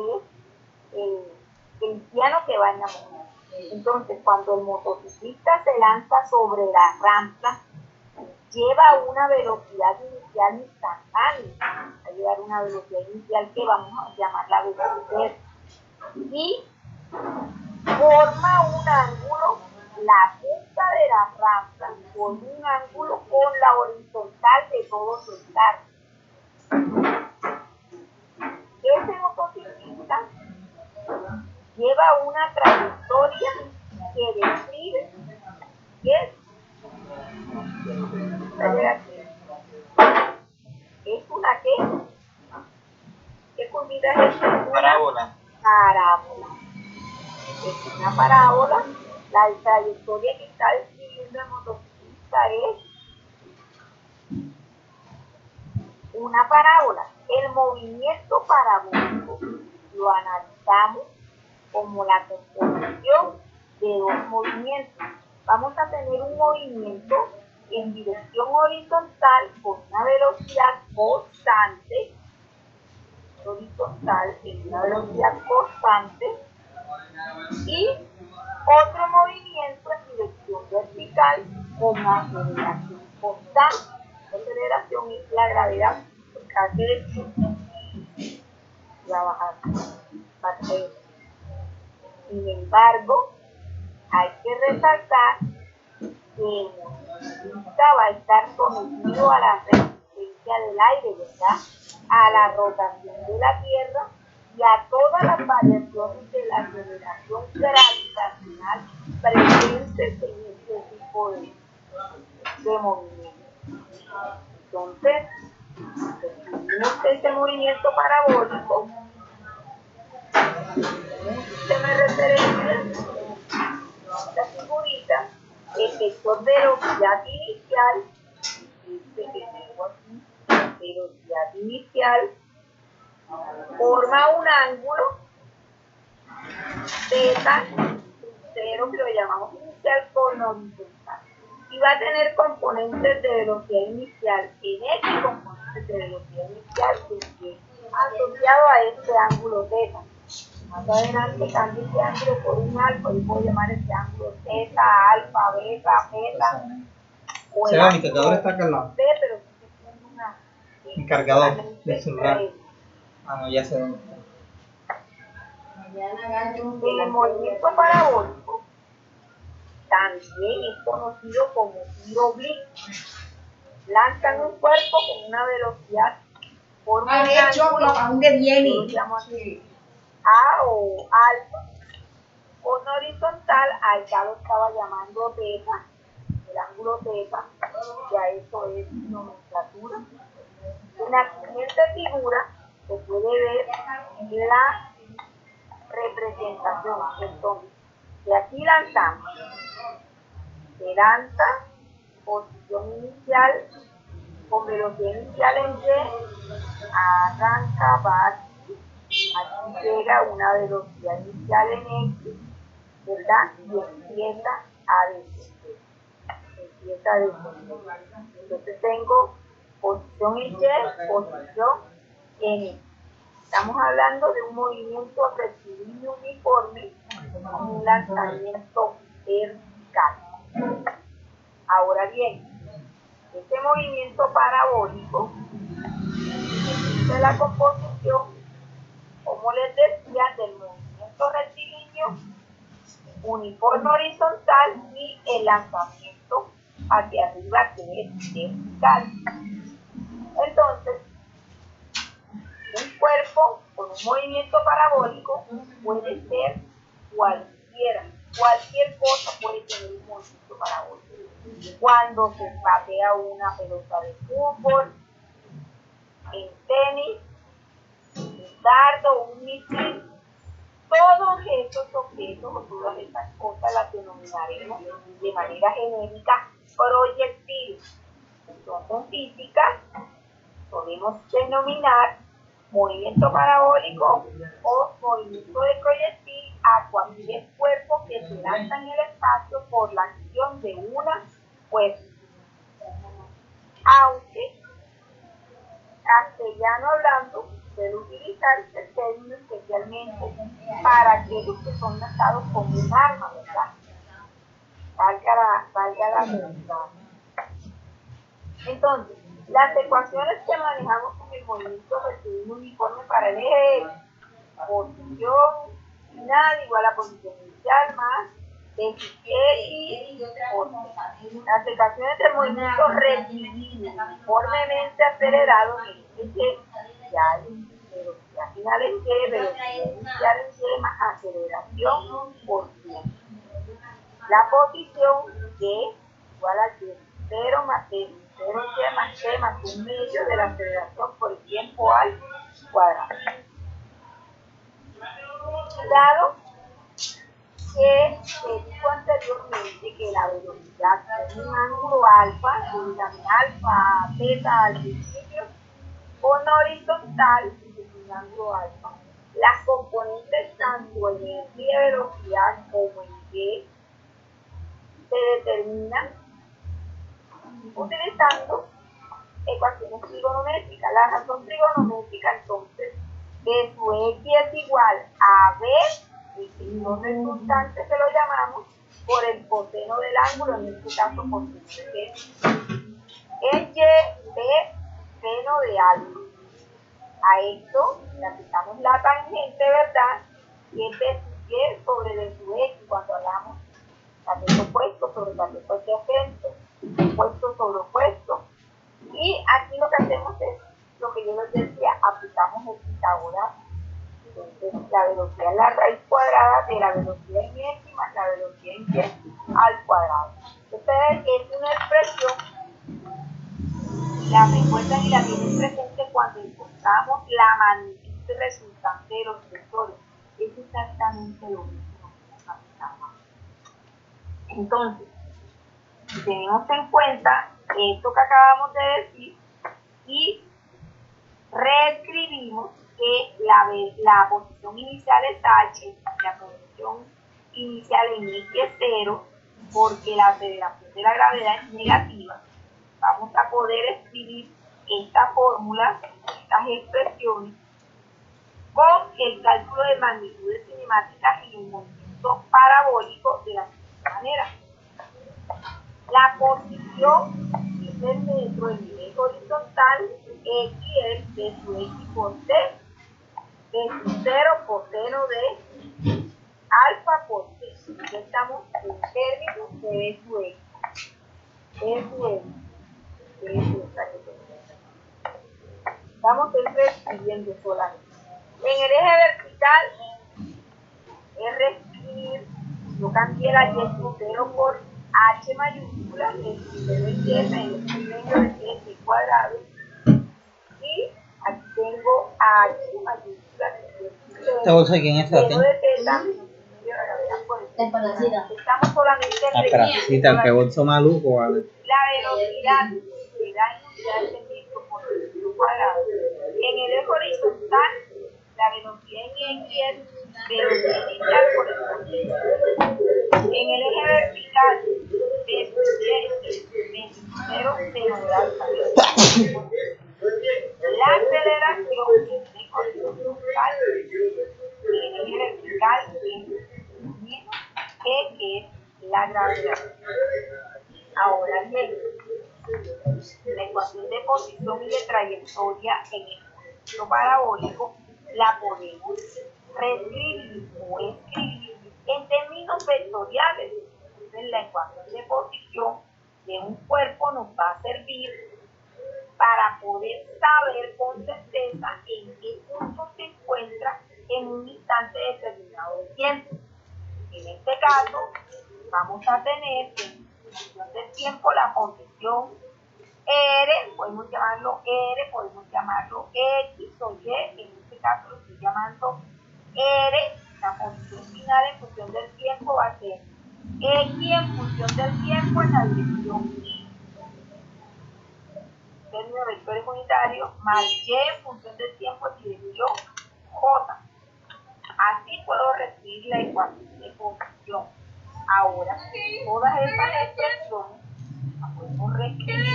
el piano que va en la moneda. Entonces, cuando el motociclista se lanza sobre la rampa, lleva una velocidad inicial instantánea, va a llevar una velocidad inicial que vamos a llamar la velocidad, y forma un ángulo, la punta de la rampa con un ángulo con la horizontal de todos los carros. Ese motociclista lleva una trayectoria que describe es una ¿qué curvita es esta? Parábola. Parábola. Es una parábola. La trayectoria que está describiendo el motociclista es una parábola. El movimiento parabólico lo analizamos como la composición de dos movimientos. Vamos a tener un movimiento en dirección horizontal con una velocidad constante, horizontal en una velocidad constante, y otro movimiento en dirección vertical con una aceleración constante. La aceleración es la gravedad que hace trabajar. Sin embargo, hay que resaltar que el motorista va a estar sometido a la resistencia del aire, ¿verdad? A la rotación de la Tierra y a todas las variaciones de la aceleración gravitacional presentes en este tipo de movimiento. Entonces, definimos este movimiento parabólico, un sistema de referencia, esta figurita, el vector velocidad inicial, este que tengo aquí, velocidad inicial, forma un ángulo θ, cero, que lo llamamos inicial, con horizontal. Y va a tener componentes de velocidad inicial en X y componentes de velocidad inicial en Y, asociado a este ángulo θ. Más adelante cambio este ángulo por un alfa y puedo llamar este ángulo θ, alfa, beta, beta. Será mi cargador está acá al lado. B, pero sí tiene una. Mi cargador del celular. Ah, no, ya sé dónde está. En el movimiento parabólico también es conocido como tiro oblicuo. Lanzan un cuerpo con una velocidad por un ángulo, ¿a dónde viene? yo lo llamo así, A o alfa, con horizontal, al ya lo estaba llamando beta, el ángulo beta, ya eso es nomenclatura. En la siguiente figura se puede ver la representación. Entonces, de aquí lanzamos, se lanza, posición inicial, con velocidad inicial en Y, arranca, va aquí llega una velocidad inicial en X, ¿verdad? Y empieza a descender. Entonces tengo posición en Y, posición en X. Estamos hablando de un movimiento rectilíneo uniforme con un lanzamiento vertical. Ahora bien, este movimiento parabólico de la composición, como les decía, del movimiento rectilíneo uniforme horizontal y el lanzamiento hacia arriba, que es vertical. Entonces, un cuerpo con un movimiento parabólico puede ser cualquier cosa puede tener un movimiento parabólico. Cuando se patea una pelota de fútbol, en tenis, un dardo, un misil, todos estos objetos o todas estas cosas las denominaremos de manera genérica proyectiles. Entonces, en física podemos denominar movimiento parabólico o movimiento de proyectil a cualquier cuerpo que se lanza en el espacio por la acción de una fuerza. Aunque, castellano hablando, puede utilizarse el término especialmente para aquellos que son lanzados con un arma, ¿verdad? Valga la redundancia. Entonces, las ecuaciones que manejamos con el movimiento rectilíneo uniforme para el eje X, posición final igual a posición inicial más X, las ecuaciones del movimiento rectilíneo uniformemente acelerado en el eje Y, ya velocidad final en Y, velocidad inicial en Y más aceleración por tiempo. La posición Y igual a Y, 0 más Y, 0 Y más T más un medio de la aceleración por el tiempo al cuadrado. Dado que se dijo anteriormente que la velocidad es un ángulo alfa, alfa, beta al principio, con horizontal, es un ángulo alfa. Las componentes tanto en X de velocidad como en Y se determinan utilizando ecuaciones trigonométricas. La razón trigonométrica, entonces, de su x es igual a b, el signo resultante que lo llamamos, por el coseno del ángulo, en este caso coseno de es y de seno de alfa. A esto le aplicamos la tangente, ¿verdad? Y es de su y sobre de su x, cuando hablamos de opuesto sobre cateto adyacente, opuesto sobre opuesto. Y aquí lo que hacemos es lo que yo les decía, aplicamos el Pitágoras. Entonces, la velocidad es la raíz cuadrada de la velocidad en x más la velocidad en y al cuadrado. Ustedes es una expresión, la recuerdan y la tienen presente cuando encontramos la magnitud resultante de los vectores. Es exactamente lo mismo que aplicamos. Entonces, si tenemos en cuenta esto que acabamos de decir y reescribimos que la posición inicial es h, la posición inicial en x es 0, porque la aceleración de la gravedad es negativa, vamos a poder escribir esta fórmula, estas expresiones, con el cálculo de magnitudes cinemáticas y el movimiento parabólico de la siguiente manera. La posición es el metro en el eje horizontal, x es de su x por t, de su 0 coseno de alfa por t. Aquí estamos en términos de b su x. B su x. Estamos reescribiendo solamente. En el eje vertical es reescribir, yo cambié la y su 0 por h mayúscula, el primero es y, el primero es y cuadrado, y aquí tengo h mayúscula, ¿Quién es la estamos solamente la que bolso maluco, ¿vale? la velocidad que da en unidades de metro por metro cuadrado. En el eje horizontal, la velocidad en x es velocidad inicial por el coseno. En el eje vertical, de su 0 seno de alfa. La aceleración en el eje horizontal, en el eje vertical es menos g, que es la gravedad. Ahora bien, la ecuación de posición y de trayectoria en el movimiento parabólico la podemos reescribir o escribir en términos vectoriales. Entonces, la ecuación de posición de un cuerpo nos va a servir para poder saber con certeza en qué punto se encuentra en un instante determinado de tiempo. En este caso, vamos a tener en función del tiempo la posición R, podemos llamarlo R, podemos llamarlo X o Y, en este caso lo estoy llamando R, la posición final en función del tiempo va a ser X en función del tiempo en la dirección Y, término vectores unitarios, más Y en función del tiempo en dirección J. Así puedo reescribir la ecuación de posición. Ahora, todas estas expresiones las podemos reescribir.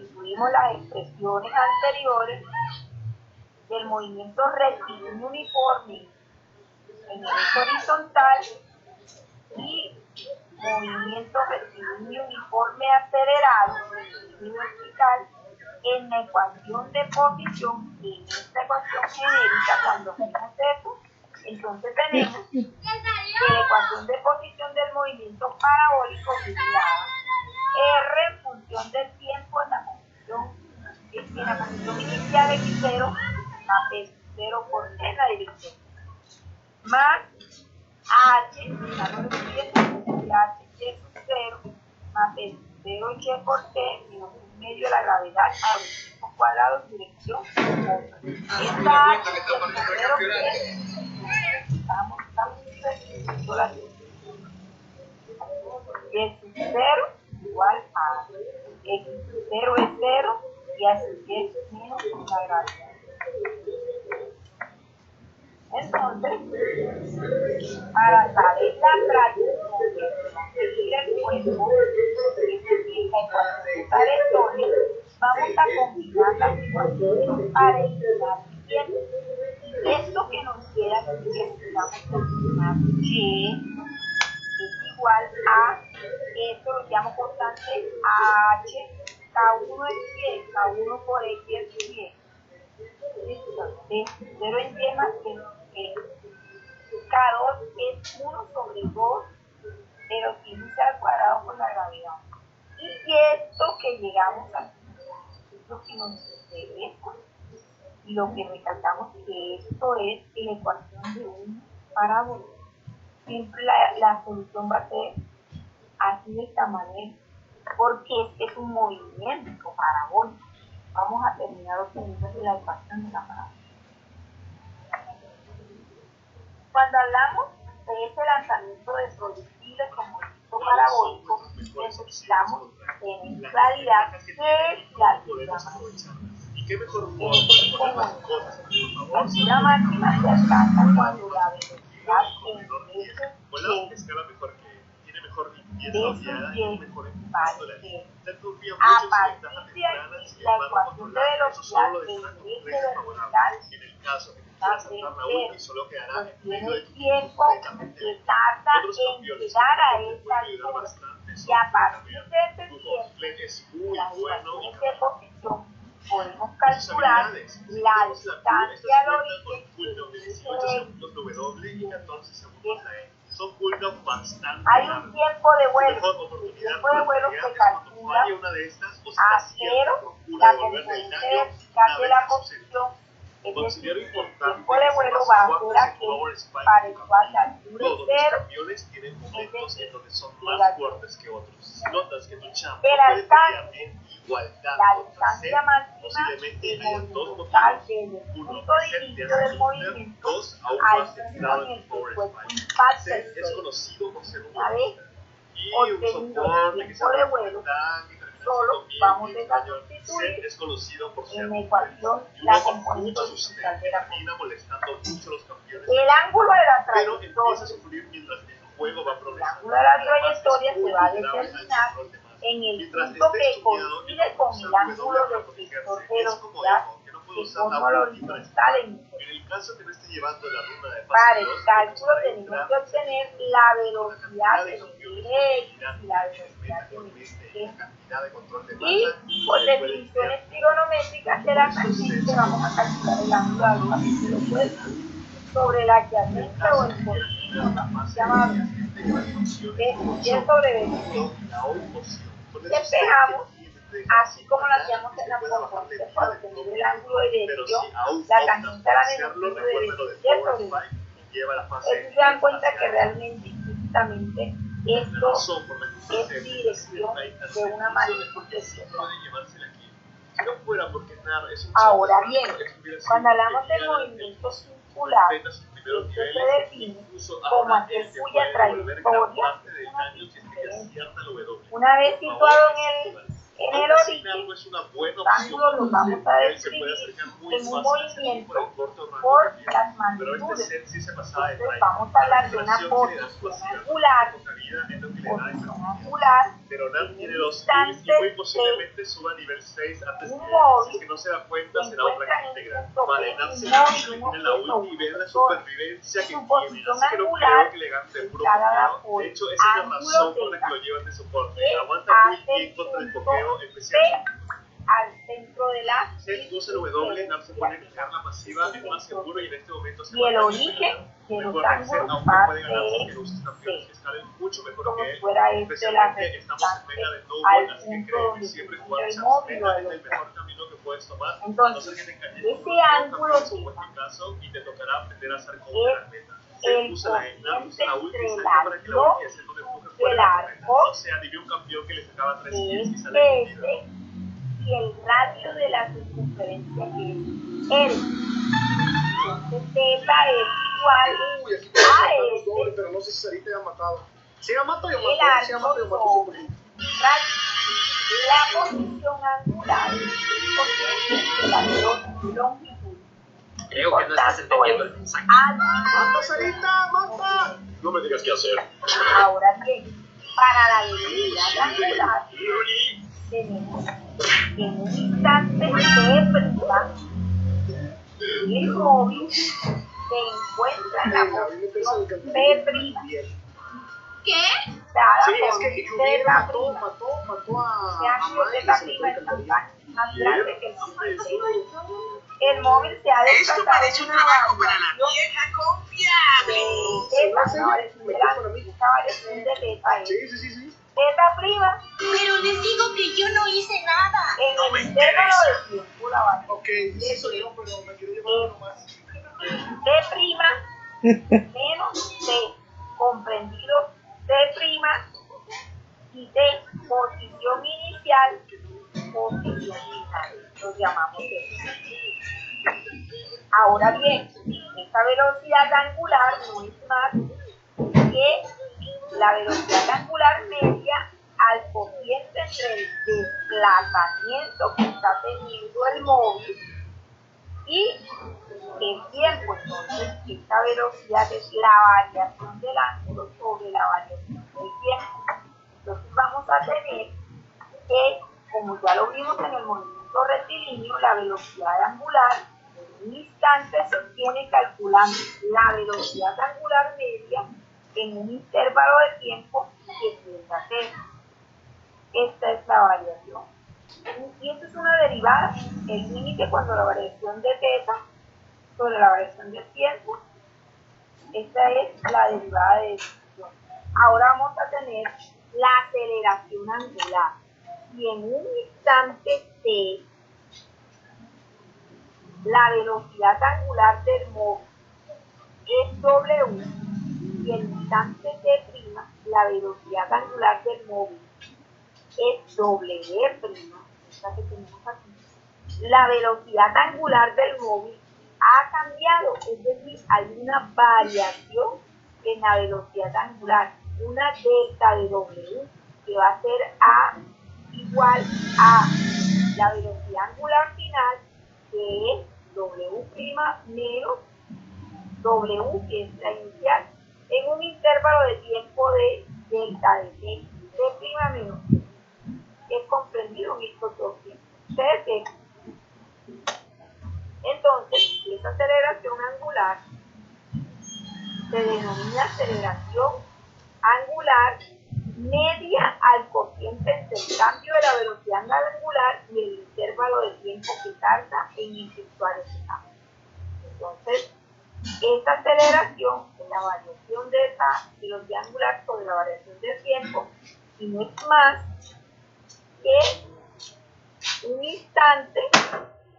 Incluimos las expresiones anteriores del movimiento rectilíneo uniforme en el eje horizontal y movimiento rectilíneo uniforme acelerado en el vertical en la ecuación de posición. En esta ecuación genérica, cuando hacemos eso, entonces tenemos que la ecuación de posición del movimiento parabólico es R en función del tiempo en la posición inicial x0 más x0 por t en la dirección, más h, estamos escribiendo h y 0 más x0 y por t menos un medio de la gravedad a los tiempos cuadrados dirección otra. Esta h estamos escribiendo la x0 igual a x0 es 0 y así es menos la gravedad. Entonces, para saber la trayectoria que va a seguir el cuerpo, es decir, la ecuación de Pareto, vamos a combinar las ecuaciones para eliminar bien. Esto que nos queda aquí, que vamos a eliminar y es igual a, esto lo llamo constante H, K1 es 10, K1 por X es 10. Listo, de 0 en Y más menos X. K2 es 1 sobre 2 de los 15 al cuadrado por la gravedad. Y esto que llegamos aquí, esto que nos interesa, y lo que recalcamos que esto es la ecuación de un parábola. Siempre la solución va a ser así de esta manera, porque es un movimiento parabólico. Vamos a terminar obteniendo la ecuación de la parábola. Cuando hablamos de ese lanzamiento de proyectiles como movimiento parabólico, necesitamos tener claridad qué es la altura máxima. ¿Y qué mejor forma de poner las cosas? Por La altura máxima se alcanza cuando la velocidad envejece o la escala mejor que tiene mejor limpieza guiada y mejor empujando la línea. Se confía mucho en su ventaja temprana, sin embargo, controlar eso solo lo dejará con precios favorables. En el caso de que quieras saltar la ulti, solo quedará en medio de tu tiempo que tarda en llegar a esa altura. Y a partir de ese tiempo, las ecuaciones de posición podemos calcular la distancia al origen de 18 segundos de W y 14 segundos de E. Son cooldowns bastante hay un largos. tiempo de vuelo. Mejor El oportunidad tiempo de vuelo se cuando calcula falle una de estas o si a está cierta, cero procura la devolverle el componente daño vertical una de vez la que suceda. posición. Es Considero decir, el importante tiempo de vuelo va a ser aquel para el cual la altura es todos los cero. campeones tienen momentos en donde son la más fuertes que otros. Si notas que tu champ no el puede pelear alcance, en igualdad la contra distancia Zed, máxima posiblemente del haya dos monumental motivos. desde el Uno, punto de Zed inicio te hace del counter. movimiento Dos, aún al más punto centrado en en el tu que el power cuerpo spike. impacta Zed el es suelo. conocido por ser un ¿Vale? duelista y un Obteniendo soporte el que se tiempo de aguanta vuelo, el tanque y termina solo siendo bien vamos bien a cañón. sustituir Zed es conocido por ser en la un ecuación duelista. la Luego, componente muchos de horizontal ustedes de la termina molestando mucho a los campeones. El ángulo de la Pero empieza a trayectoria, sufrir mientras el juego va el progresando. ángulo de la Además, trayectoria es muy se va a vulnerable al determinar control de masa. en el Mientras punto esté que estudiado y coincide no con usa el W ángulo para del protegerse, sector es como velocidad Evo, que no puede que usar la forma la ulti para horizontal escapar. en En el caso que no esté llevando la runa de Para fase el 2, cálculo para tenemos entrar que obtener la velocidad de de campeones X con y la que se meta velocidad de con Y. la cantidad de control de Y masa por que puede definiciones trigonométricas de la tangente vamos a calcular el ángulo de alojamiento de los cuerpos sobre la adyacente o el continuo, llamado es 10 sobre 25. Despejamos, así como lo hacíamos en la componente para obtener el ángulo de dirección, la tangente a la negativa de 27 sobre 25. Se dan cuenta que realmente implícitamente esto es dirección de una magnitud de 7. Ahora bien, cuando hablamos del movimiento circular, esto se define como aquel cuya trayectoria es una circunferencia. Una vez situado en el origen, los ángulos los vamos a describir en un movimiento por las magnitudes. Entonces vamos a hablar de una posición angular, pero Nan tiene los instantes y muy posiblemente suba a nivel 6 antes un que móvil si es que no se da cuenta se será otra encuentra que en integra. un Vale, Nan se móvil, tiene la ulti y ve la supervivencia que su tiene, posición así que no angular creo que le gane de puro está dada pokeo. por De hecho, esa es la ángulo razón por la theta, que lo llevan de soporte. que Aguanta muy hace bien contra el punto pokeo, P especialmente al centro de la Zed usa el W, Nan se pone en carga pasiva, es más seguro y en este momento se y el mata. origen de los Recuerden, Zed ángulos aún va no a puede ganar porque ser no usa campeones que escalen mucho mejor como que si él. fuera la Especialmente estamos en mega de no al ball, así que punto creo que donde siempre se jugar encuentra el Champs móvil Mega o es el el mejor camino que puedes tomar. Entonces, A no ser que te engañes ese con un ángulo campeón como theta este caso y te tocará aprender a hacer counter al meta. el Usa la Nan, usa la ulti, entre salta para que la ulti haciendo un empuje fuera de la meta. arco, O sea, dime un campeón que le sacaba 3 kills y sale es vendido. S y el radio de la circunferencia que es L. Entonces theta es igual a S. Pero no sé si Sarita ya ha matado. Si ha matado, yo El mato. Si ha arco matado, yo mato. sobre la posición angular es la longitud. Creo que no estás entendiendo el mensaje. ¡Mata, Sarita! ¡Mata! No me digas qué hacer. Ahora bien, para la velocidad angular tenemos en un instante de prima el móvil se encuentra en la posición P'. ¿Qué? Dada Sí, por es que un Lluvia Z'. mató a Se ha sido mamá y Z' se fue instantáneo, más grande que el móvil. El móvil se ha Esto desplazado parece un en una trabajo para la variación vieja confiable. una variación de esta variación de Z es Sí. Z'. Pero les digo que yo no hice nada. En el intervalo de tiempo la variación Ok, sí soy yo, pero me quiero llevar uno más. T' menos T, comprendido T' y T, posición inicial, posición final, lo llamamos T. Ahora bien, esta velocidad angular no es más que la velocidad angular media al cociente entre el desplazamiento que está teniendo el móvil y el tiempo. Entonces, esta velocidad es la variación del ángulo sobre la variación del tiempo. Entonces, vamos a tener que, como ya lo vimos en el movimiento rectilíneo, la velocidad angular en un instante se obtiene calculando la velocidad angular media en un intervalo de tiempo que tiende a cero. Esta es la variación. Y esta es una derivada, el límite cuando la variación de θ sobre la variación del tiempo. Esta es la derivada de decisión. Ahora vamos a tener la aceleración angular. Si en un instante t la velocidad angular del móvil es w y en el instante t', la velocidad angular del móvil es w', esta que tenemos aquí, la velocidad angular del móvil ha cambiado, es decir, hay una variación en la velocidad angular, una delta de w que va a ser a igual a la velocidad angular final, que es w' menos w, que es la inicial, en un intervalo de tiempo de delta de t, t' menos t, que es comprendido en estos dos tiempos. T. Entonces, esa aceleración angular se denomina aceleración angular media al cociente entre el cambio de la velocidad angular y el intervalo de tiempo que tarda en efectuar ese cambio. Entonces, esta aceleración es la variación de esa velocidad angular sobre la variación del tiempo y no es más que un instante.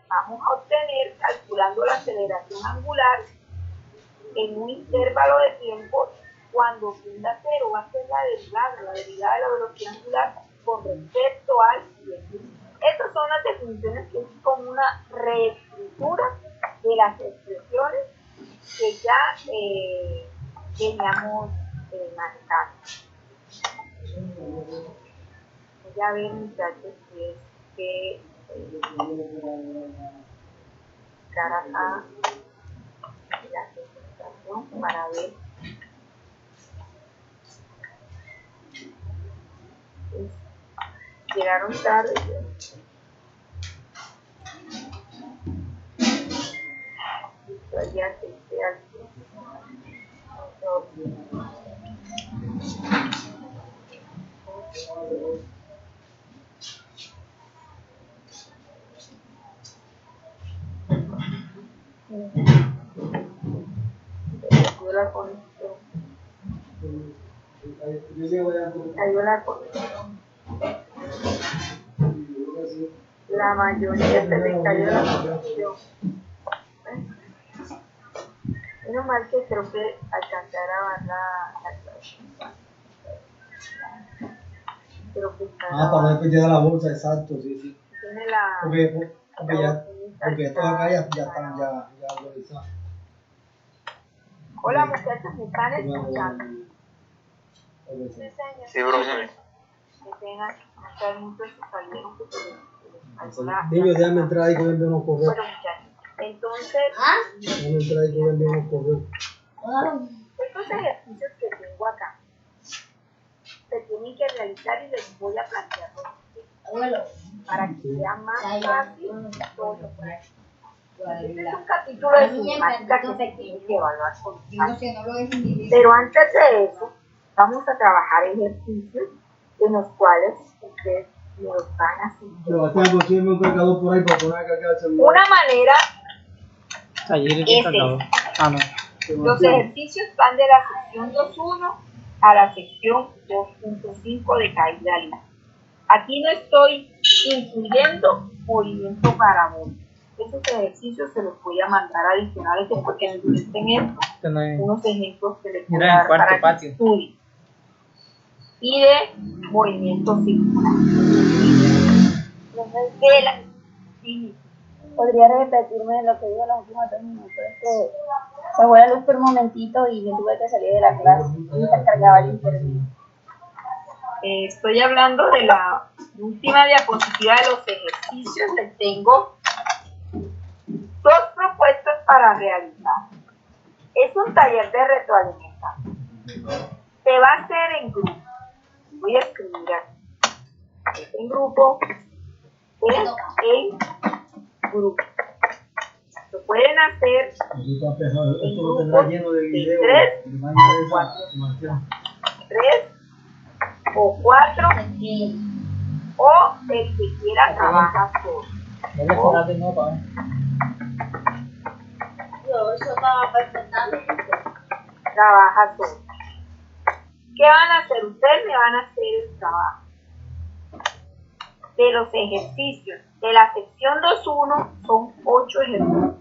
Vamos a obtener, calculando la aceleración angular en un intervalo de tiempo, cuando tienda a cero va a ser la derivada de la velocidad angular con respecto al tiempo. Estas son las definiciones que es como una reescritura de las expresiones que ya teníamos manejando. Voy a ver, muchachos, que cara a la presentación para ver llegaron tarde. Ya que esté aquí. La conexión. Cayó la conexión. La mayoría se le cayó la conexión. Menos mal que creo que alcanzar a ver la clase. Creo que está. Para ver que la bolsa, exacto, sí. Tiene la. Porque estos acá ya están ya organizados. Hola muchachos, ¿me están escuchando? Sí, profe. Que tengan, hasta muchos que salieron Dime, déjame entrar ahí que me unos correos. Bueno muchachos, entonces, Déjame entrar ahí que me unos correos. estos ejercicios que tengo acá se tienen que realizar y les voy a plantear los siguientes. para que sea más fácil todo lo que hay. Este es un capítulo de cinemática que se tiene que evaluar con pero antes de eso, vamos a trabajar ejercicios en los cuales ustedes me los van a seguir. Un cargador por ahí para poner acá el celular. Una manera Ayer es esta. Los ejercicios van de la sección 2.1 a la sección 2.5 de caída libre. Aquí no estoy incluyendo movimiento parabólico. Esos ejercicios se los voy a mandar adicionales después que estudien esto, unos ejemplos que les voy a dar para que estudien. Y de movimiento circular. ¿Podría repetirme lo que digo los últimos 2 minutos? Es que se fue la luz por un momentito y me tuve que salir de la clase y se cargaba el internet. Estoy hablando de la última diapositiva de los ejercicios. Les tengo 2 propuestas para realizar. Es un taller de retroalimentación. Se va a hacer en grupo. Voy a escribir aquí. Es en grupo. Es en grupo. Lo pueden hacer en grupos de 3 o 4 o el que quiera trabaja solo. Trabaja solo. ¿Qué van a hacer? Ustedes me van a hacer el trabajo de los ejercicios. De la sección 2.1 son 8 ejercicios.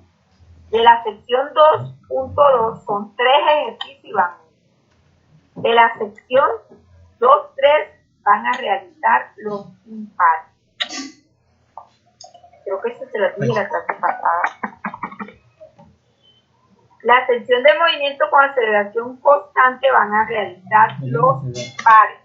De la sección 2.2 son 3 ejercicios y van. De la sección 2.3 van a realizar los impares. Creo que eso se lo dije la clase pasada. La sección de movimiento con aceleración constante van a realizar los pares.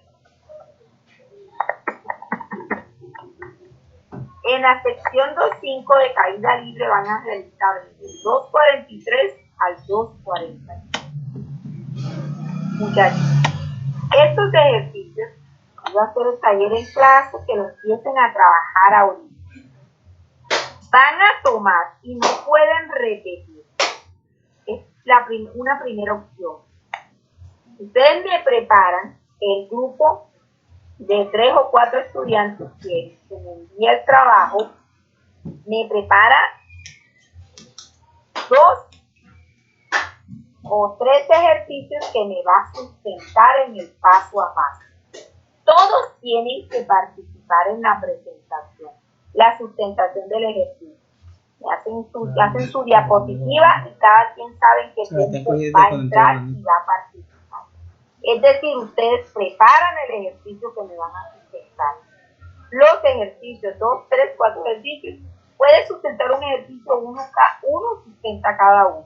En la sección 2.5 de caída libre van a realizar del 2.43 al 2.40. Muchachos, estos ejercicios, voy a hacer el taller en clase, que los empiecen a trabajar ahorita. Van a tomar y no pueden repetir. Es una primera opción. Ustedes me preparan el grupo de 3 o 4 estudiantes que me envía el trabajo, me prepara 2 o 3 ejercicios que me va a sustentar en el paso a paso. Todos tienen que participar en la presentación, la sustentación del ejercicio. Hacen su diapositiva y cada quien sabe en qué tiempo va a entrar y va a participar. Es decir, ustedes preparan el ejercicio que me van a sustentar. Los ejercicios, 2, 3, 4 ejercicios, puede sustentar un ejercicio, uno sustenta cada uno,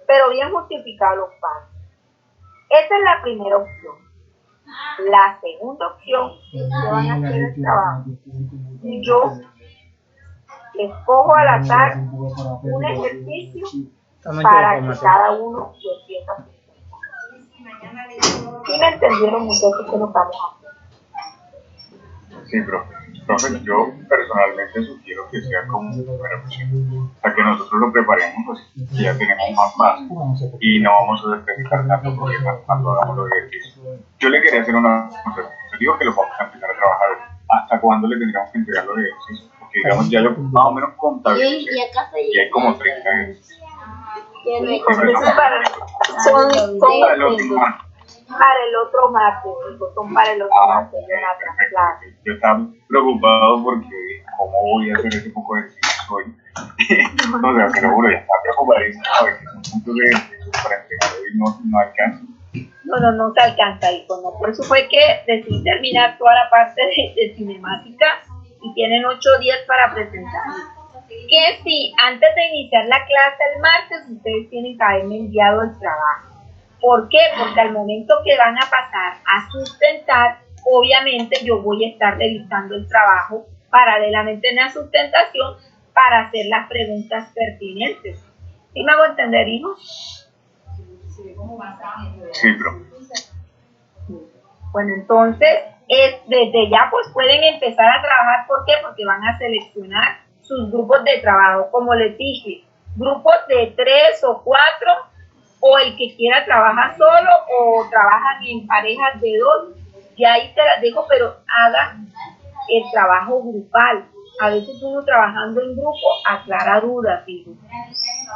pero bien justificados los pasos. Esa es la primera opción. La segunda opción es que van a hacer el trabajo. Y yo escojo al azar un ejercicio para que cada uno lo empiece a hacer. ¿Sí me entendieron muchachos que lo vamos a hacer? Sí, profe, yo personalmente sugiero que sea como primera opción. O sea, que nosotros lo preparemos así, que ya tenemos más base y no vamos a presentar tantos problemas cuando hagamos los ejercicios. Yo le quería hacer una cosa. Yo digo que lo vamos a empezar a trabajar. ¿Hasta cuándo le tendríamos que entregar los ejercicios? Porque digamos, ya yo más o menos contabilicé y hay como 30 ejercicios. Para el otro martes, son para el otro martes. Yo estaba preocupado porque cómo voy a hacer ese poco de ejercicio hoy. O sea, te lo juro, ya estaba preocupadísimo, ¿sabes? Que son puntos de ejercicio para entregar y no alcanza. No se alcanza, hijo, no. Por eso fue que decidí terminar toda la parte de cinemática y tienen 8 días para presentar. Que si antes de iniciar la clase el martes, ustedes tienen que haberme enviado el trabajo. ¿Por qué? Porque al momento que van a pasar a sustentar, obviamente yo voy a estar revisando el trabajo paralelamente en la sustentación para hacer las preguntas pertinentes. ¿Sí me hago entender, hijo? Sí, bro. Bueno, entonces, desde ya pues pueden empezar a trabajar. ¿Por qué? Porque van a seleccionar sus grupos de trabajo. Como les dije, grupos de 3 o 4, o el que quiera trabajar solo, o trabajan en parejas de 2. Y ahí te las dejo, pero hagan el trabajo grupal. A veces uno trabajando en grupo aclara dudas, digo.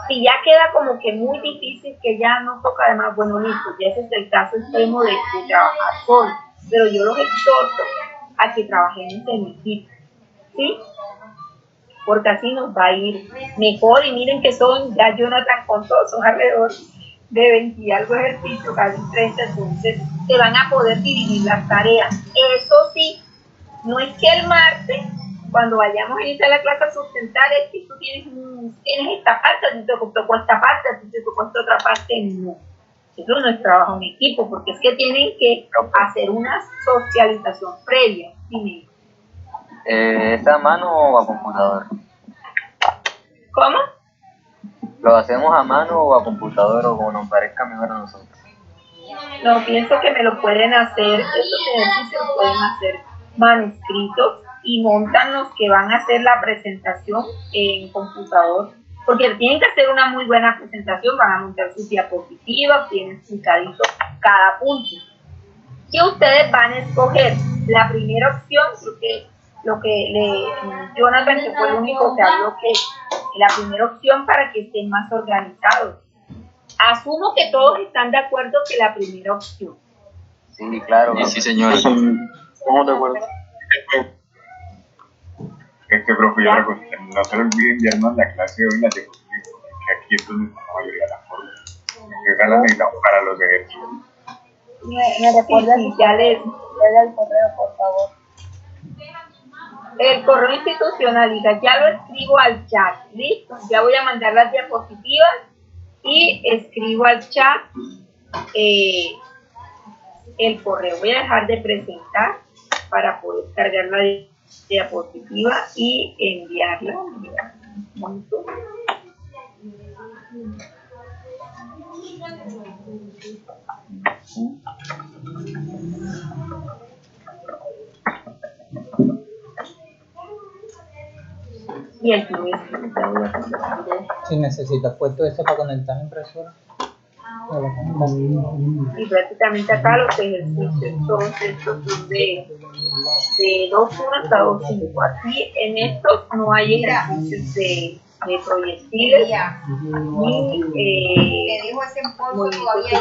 Si ya queda como que muy difícil, que ya no toca, además, bueno, listo, ya ese es el caso extremo de trabajar solo. Pero yo los exhorto a que trabajemos en equipo, ¿sí? Porque así nos va a ir mejor. Y miren que son, ya Jonathan contó, son alrededor de 20 y algo ejercicios, casi 30, entonces se van a poder dividir las tareas. Eso sí, no es que el martes, cuando vayamos a iniciar la clase a sustentar, es que tú tienes esta parte, a ti te tocó esta parte, a ti te tocó esta otra parte, no. Eso no es trabajo en equipo, porque es que tienen que hacer una socialización previa. Dime. ¿Es a mano o a computador? ¿Cómo? ¿Lo hacemos a mano o a computador o como nos parezca mejor a nosotros? No, pienso que me lo pueden hacer, estos ejercicios lo pueden hacer manuscritos y montan los que van a hacer la presentación en computador, porque tienen que hacer una muy buena presentación, van a montar sus diapositivas, tienen explicadito cada punto. Y ustedes van a escoger la primera opción, Jonathan, que fue el único que habló, que la primera opción para que estén más organizados. Asumo que todos están de acuerdo que la primera opción. Sí, claro. Sí, señor. Estamos de acuerdo. Profe, yo no se olvide enviarnos la clase de hoy, la diapositiva, que aquí es donde está la mayoría de las formas. Esa la necesitamos para los ejercicios. ¿Me recuerdas? Sí, ya les... el correo, por favor. El correo institucional, hija, ya lo escribo al chat, ¿listo? Ya voy a mandar las diapositivas y escribo al chat el correo. Voy a dejar de presentar para poder cargar la diapositiva y enviarla. Y el Si necesitas puesto ese para conectar la impresora. Y prácticamente acá los ejercicios todos estos son de 2.1 hasta 2.5. Aquí en estos no hay ejercicios de proyectiles ni movimientos